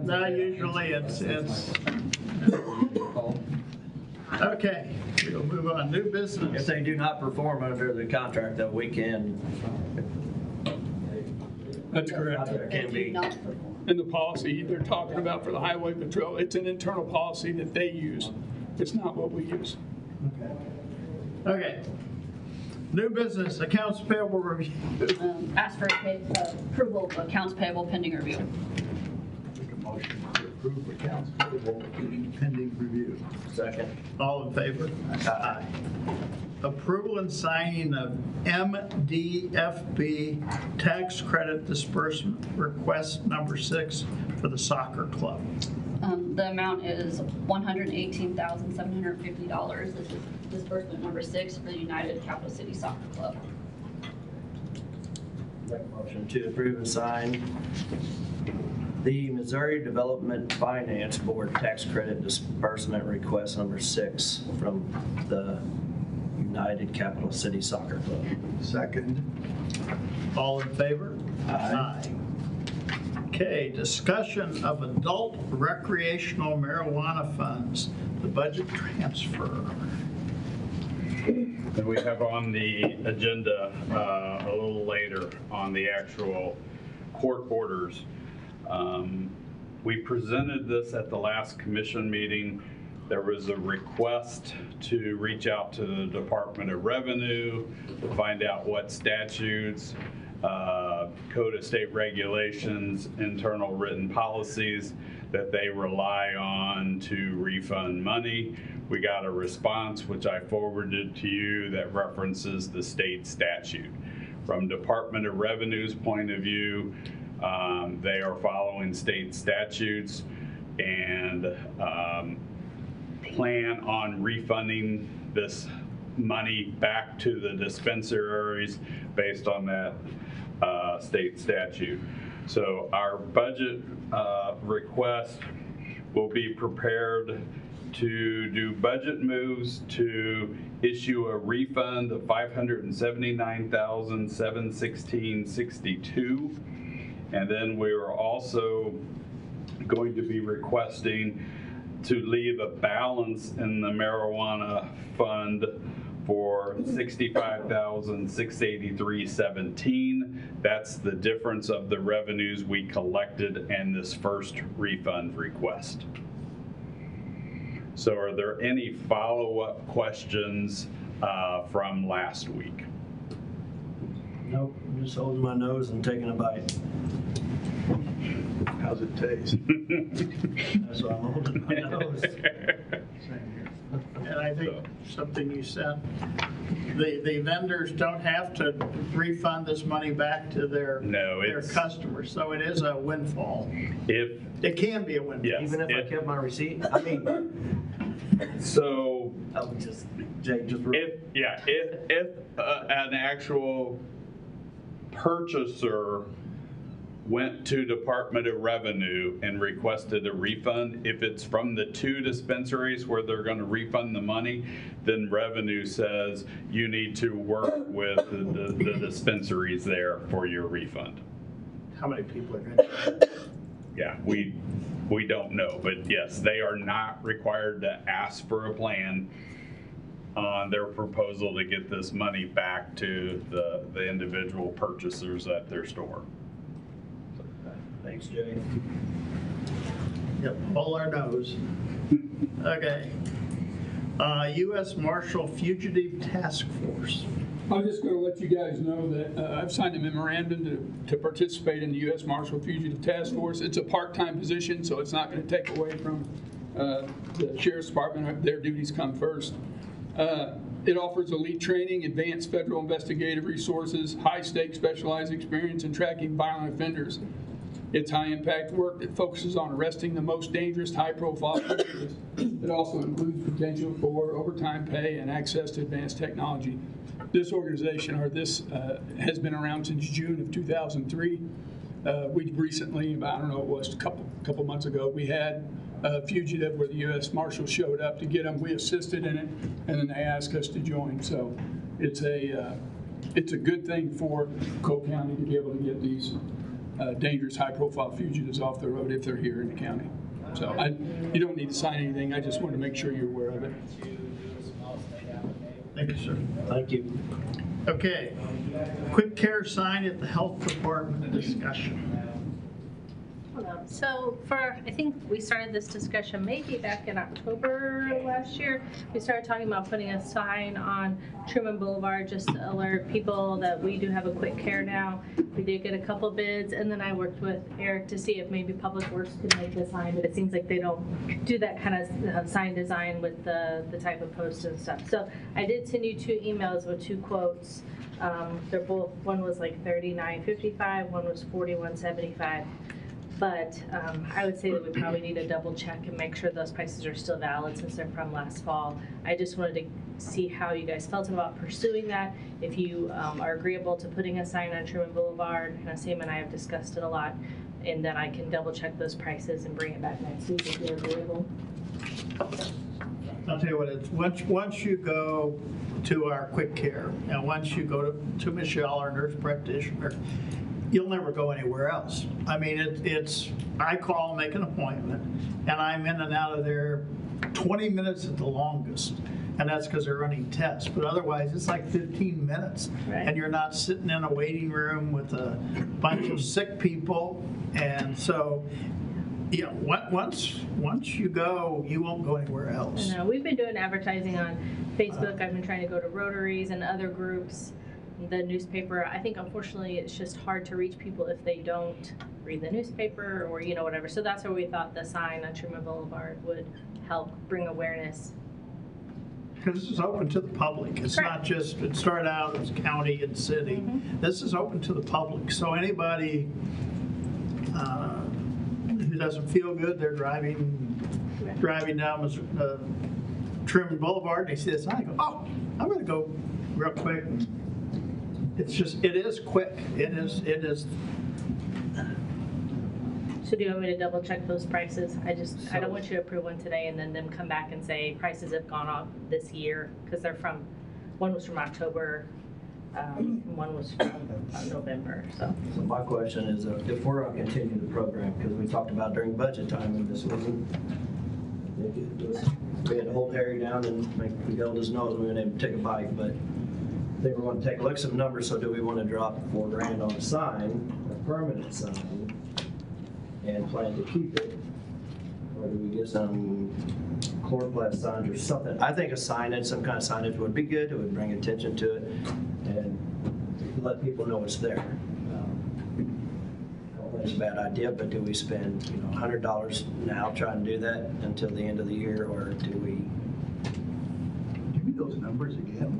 A: No, usually it's, okay, we'll move on. New
D: If
A: business.
D: they do not perform under the contract, that we can.
G: That's correct.
D: It can be.
G: And the policy they're talking about for the highway patrol, it's an internal policy that they use. It's not what we use.
A: Okay. New business, accounts payable review.
J: Ask for approval of accounts payable pending review.
E: Make a motion to approve accounts payable pending review.
D: Second.
A: All in favor? Aye. Approval and signing of MDFB tax credit disbursement request number 6 for the soccer club.
J: The amount is $118,750. This is disbursement number 6 for the United Capital City Soccer Club.
D: Make a motion to approve and sign the Missouri Development Finance Board tax credit disbursement request number 6 from the United Capital City Soccer Club.
E: Second.
A: All in favor?
D: Aye.
A: Okay, discussion of adult recreational marijuana funds, the budget transfer.
O: And we have on the agenda a little later on the actual court orders. We presented this at the last commission meeting. There was a request to reach out to the Department of Revenue to find out what statutes, Code of State Regulations, internal written policies that they rely on to refund money. We got a response, which I forwarded to you, that references the state statute. From Department of Revenue's point of view, they are following state statutes and plan on refunding this money back to the dispensaries based on that state statute. So our budget request will be prepared to do budget moves to issue a refund of $579,716.62. And then we are also going to be requesting to leave a balance in the marijuana fund for $65,683.17. That's the difference of the revenues we collected and this first refund request. So are there any follow-up questions from last week?
D: Nope, I'm just holding my nose and taking a bite.
E: How's it taste?
D: That's why I'm holding my nose.
A: And I think something you said, the vendors don't have to refund this money back to their customers, so it is a windfall. It can be a windfall.
D: Even if I kept my receipt? I mean,
O: So if an actual purchaser went to Department of Revenue and requested a refund, if it's from the 2 dispensaries where they're going to refund the money, then Revenue says you need to work with the dispensaries there for your refund.
A: How many people are going to?
O: Yeah, we don't know, but yes, they are not required to ask for a plan on their proposal to get this money back to the individual purchasers at their store.
D: Thanks, Jay.
A: Yep, all our nose. Okay. U.S. Marshal Fugitive Task Force.
G: I'm just going to let you guys know that I've signed a memorandum to participate in the U.S. Marshal Fugitive Task Force. It's a part-time position, so it's not going to take away from the Sheriff's Department. Their duties come first. It offers elite training, advanced federal investigative resources, high-stakes specialized experience in tracking violent offenders. It's high-impact work that focuses on arresting the most dangerous, high-profile offenders. It also includes potential for overtime pay and access to advanced technology. This organization, has been around since June of 2003. We recently, I don't know, it was a couple months ago, we had a fugitive where the U.S. Marshal showed up to get him. We assisted in it, and then they asked us to join. So it's a good thing for Cole County to be able to get these dangerous, high-profile fugitives off the road if they're here in the county. So you don't need to sign anything. I just want to make sure you're aware of it.
A: Thank you, sir.
D: Thank you.
A: Okay. Quick care sign at the Health Department discussion.
I: So I think we started this discussion maybe back in October last year. We started talking about putting a sign on Truman Boulevard just to alert people that we do have a quick care now. We did get a couple bids, and then I worked with Eric to see if maybe Public Works could make the sign, but it seems like they don't do that kind of sign design with the type of posts and stuff. So I did send you 2 emails with 2 quotes. They're both, one was like $39.55, one was $41.75. But I would say that we probably need to double check and make sure those prices are still valid since they're from last fall. I just wanted to see how you guys felt about pursuing that. If you are agreeable to putting a sign on Truman Boulevard, and Sam and I have discussed it a lot, and then I can double check those prices and bring it back next week if you're agreeable.
A: I'll tell you what, it's once you go to our quick care, and once you go to Michelle, our nurse practitioner, you'll never go anywhere else. I mean, I call, make an appointment, and I'm in and out of there 20 minutes at the longest. And that's because they're running tests. But otherwise, it's like 15 minutes. Right. And you're not sitting in a waiting room with a bunch of sick people. And so, once you go, you won't go anywhere else.
I: I know. We've been doing advertising on Facebook. I've been trying to go to Rotaries and other groups. The newspaper, I think unfortunately it's just hard to reach people if they don't read the newspaper or whatever. So that's where we thought the sign on Truman Boulevard would help bring awareness.
A: Because this is open to the public. It's Correct. Not just, it started out as county and city. Mm-hmm. This is open to the public. So anybody who doesn't feel good, they're driving down Truman Boulevard, and they see this sign, and go, oh, I'm going to go real quick. It is quick. It is.
I: So do you want me to double check those prices? I don't want you to approve one today and then them come back and say prices have gone up this year because one was from October, one was from November. So
D: my question is if we're going to continue the program, because we talked about during budget time and this wasn't, we had to hold Harry down and make Miguel his nose and we were able to take a bite, but they were going to take a look at some numbers. So do we want to drop $4,000 on a sign, a permanent sign, and plan to keep it, or do we get some chloroplast signs or something? I think a signage, some kind of signage would be good. It would bring attention to it and let people know it's there. I don't think it's a bad idea, but do we spend $100 now trying to do that until the end of the year, or do we?
E: Give me those numbers again.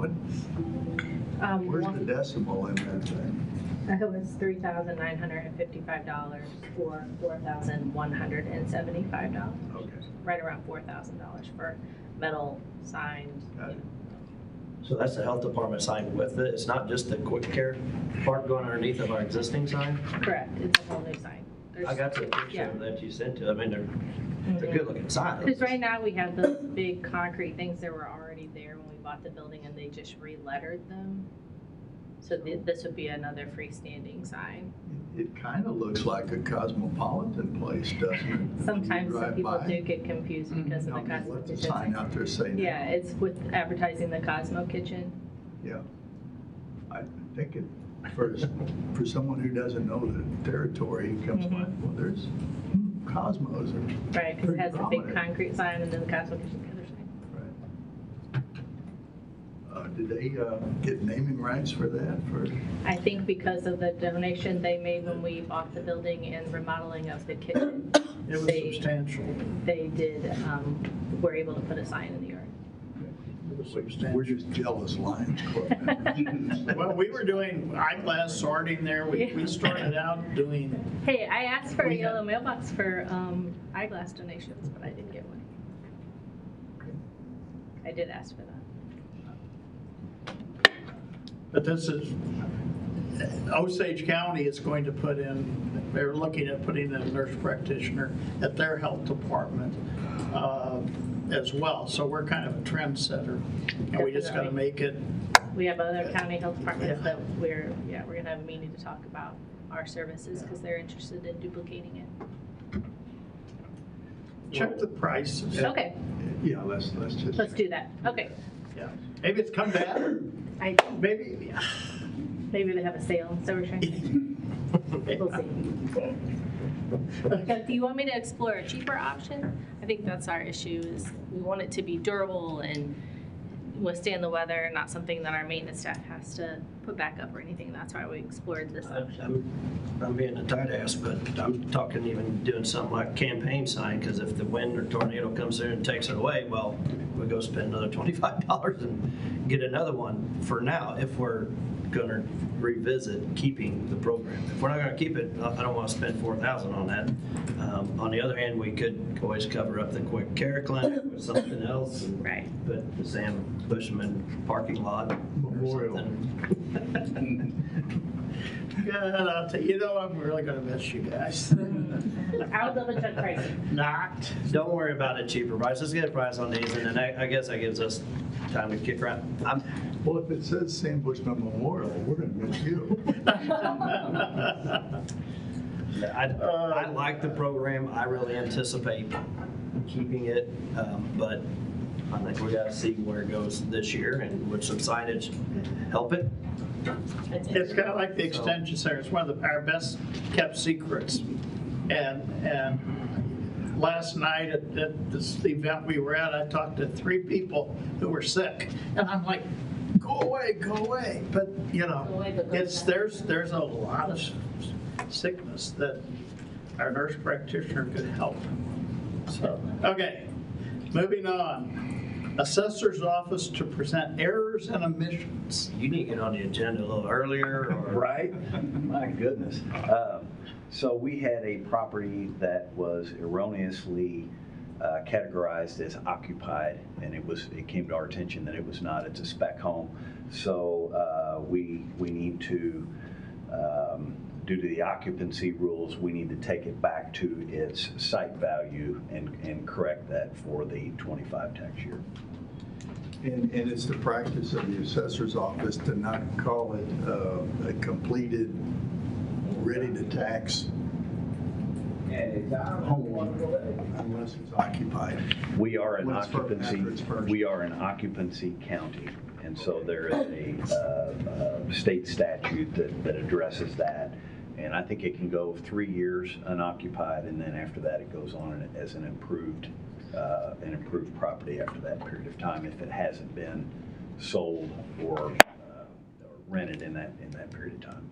E: Where's the decimal in that thing?
I: It was $3,955 or $4,175.
E: Okay.
I: Right around $4,000 for metal signs.
E: Got it.
D: So that's the health department sign with it. It's not just the quick care part going underneath of our existing sign?
I: Correct, it's a whole new sign.
D: I got the picture
I: Yeah.
D: that you sent to, I mean, they're good looking signs.
I: Because right now we have those big concrete things that were already there when we bought the building and they just re-lettered them. So this would be another freestanding sign.
E: It kind of looks like a cosmopolitan place, doesn't it?
I: Sometimes
E: You
I: some
E: drive
I: people
E: by.
I: do get confused because of the Cosmo
E: What's the
I: Kitchen.
E: sign out there saying?
I: Yeah, it's with advertising the Cosmo Kitchen.
E: Yeah. I think it, for someone who doesn't know the territory, he comes by, well, there's Cosmos.
I: Right, because it has a big concrete sign and then the Cosmo Kitchen the other side.
E: Did they get naming rights for that?
I: I think because of the donation they made when we bought the building and remodeling of the kitchen.
A: It was substantial.
I: They did, were able to put a sign in the yard.
A: It was substantial.
E: We're just jealous Lions Club members.
A: Well, we were doing eyeglass sorting there. We started out doing,
I: Hey, I asked for a yellow mailbox for eyeglass donations, but I didn't get one. I did ask for that.
A: but this is, Osage County is going to put in, they're looking at putting a nurse practitioner at their health department as well. So we're kind of a trendsetter. And we just got to make it.
I: We have other county health departments that we're gonna have a meeting to talk about our services because they're interested in duplicating it.
A: Check the prices.
I: Okay,
E: Yeah, let's just.
I: let's do that. Okay.
A: Yeah. Maybe it's come down. Maybe.
I: Maybe they have a sale in Silver Shrine. We'll see. Do you want me to explore a cheaper option? I think that's our issue is we want it to be durable and withstand the weather, not something that our maintenance staff has to put back up or anything. That's why we explored this option.
D: I'm being a tight ass, but I'm talking even doing something like campaign sign, because if the wind or tornado comes in and takes it away, well, we go spend another $25 and get another one for now if we're gonna revisit keeping the program. If we're not gonna keep it, I don't wanna spend $4,000 on that. On the other hand, we could always cover up the quick care clinic with something else and
I: Right.
D: put the Sam Bushman parking lot memorial.
A: God, I'll tell you, I'm really going to miss you guys.
I: I'll double check pricing.
A: Not.
D: Don't worry about it, cheaper price. Let's get a price on these, and then I guess that gives us time to kick around.
E: Well, if it says Sam Bushman Memorial, we're going to miss you.
D: I like the program. I really anticipate keeping it, but I think we got to see where it goes this year, and would some signage help it?
A: It's kind of like the extension center. It's one of our best kept secrets. And last night at this event we were at, I talked to 3 people who were sick. And I'm like, go away, go away. But, there's a lot of sickness that our nurse practitioner could help. So, okay, moving on. Assessor's office to present errors and omissions.
D: You need to get on the agenda a little earlier.
P: Right? My goodness. So we had a property that was erroneously categorized as occupied, and it came to our attention that it was not. It's a spec home. So we need to, due to the occupancy rules, we need to take it back to its site value and correct that for the 25 tax year.
E: And it's the practice of the assessor's office to not call it a completed, ready to tax home unless it's occupied.
P: We are an
E: After it's furnished.
P: we are an occupancy county, and so there is a state statute that addresses that. And I think it can go 3 years unoccupied, and then after that it goes on as an improved property after that period of time if it hasn't been sold or rented in that period of time.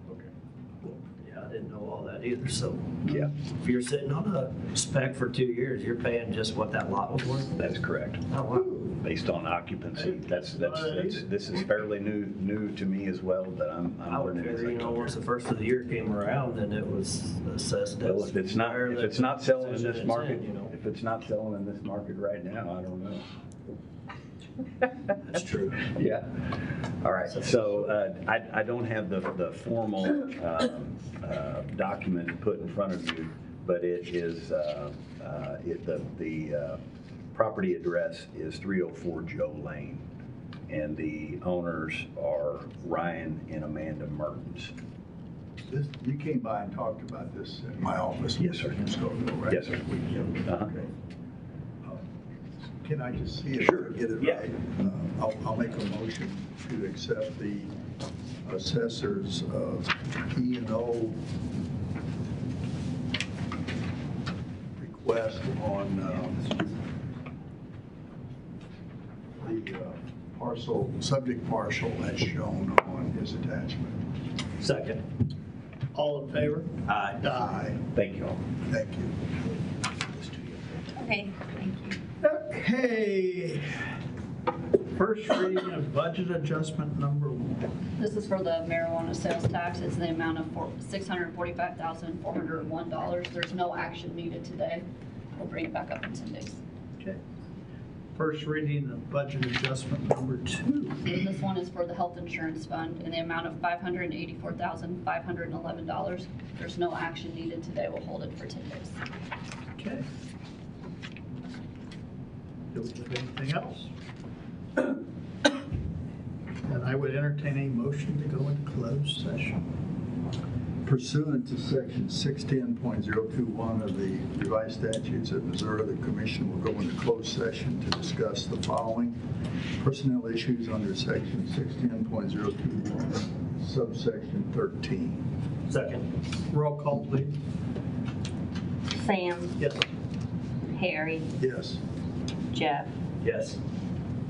D: Yeah, I didn't know all that either, so, yeah. If you're sitting on a spec for 2 years, you're paying just what that lot was worth?
P: That is correct.
D: Oh, wow.
P: Based on occupancy. This is fairly new to me as well, but I'm
D: I would
P: learning as
D: figure,
P: I
D: you know,
P: go.
D: once the first of the year came around, then it was assessed as.
P: Well, if it's not selling in this
D: it's
P: market,
D: you know.
P: if it's not selling in this market right now, I don't know.
D: That's true.
P: Yeah. All right, so I don't have the formal document put in front of you, but it is, the property address is 304 Joe Lane, and the owners are Ryan and Amanda Mertens.
E: You came by and talked about this in my office.
P: Yes, sir.
E: In Scoville, right?
P: Yes, sir. Uh-huh.
E: Okay. Can I just see it?
P: Sure.
E: Get it
P: Yeah.
E: right? I'll make a motion to accept the assessor's E&O request on the parcel, subject parcel as shown on his attachment.
D: Second.
A: All in favor?
D: Aye.
E: Aye.
P: Thank you all.
E: Thank you.
C: Okay, thank you.
A: Okay. First reading of budget adjustment number 1.
J: This is for the marijuana sales tax. It's the amount of $645,401. There's no action needed today. We'll bring it back up in 10 days.
A: Okay. First reading of budget adjustment number 2.
J: And this one is for the health insurance fund in the amount of $584,511. There's no action needed today. We'll hold it for 10 days.
A: Okay. Do we have anything else? And I would entertain a motion to go into closed session.
E: Pursuant to section 610.021 of the revised statutes of Missouri, the commission will go into closed session to discuss the following personnel issues under section 610.021, subsection 13.
D: Second.
A: Roll call, please.
C: Sam,
A: Yes.
C: Harry,
E: Yes.
C: Jeff,
D: Yes.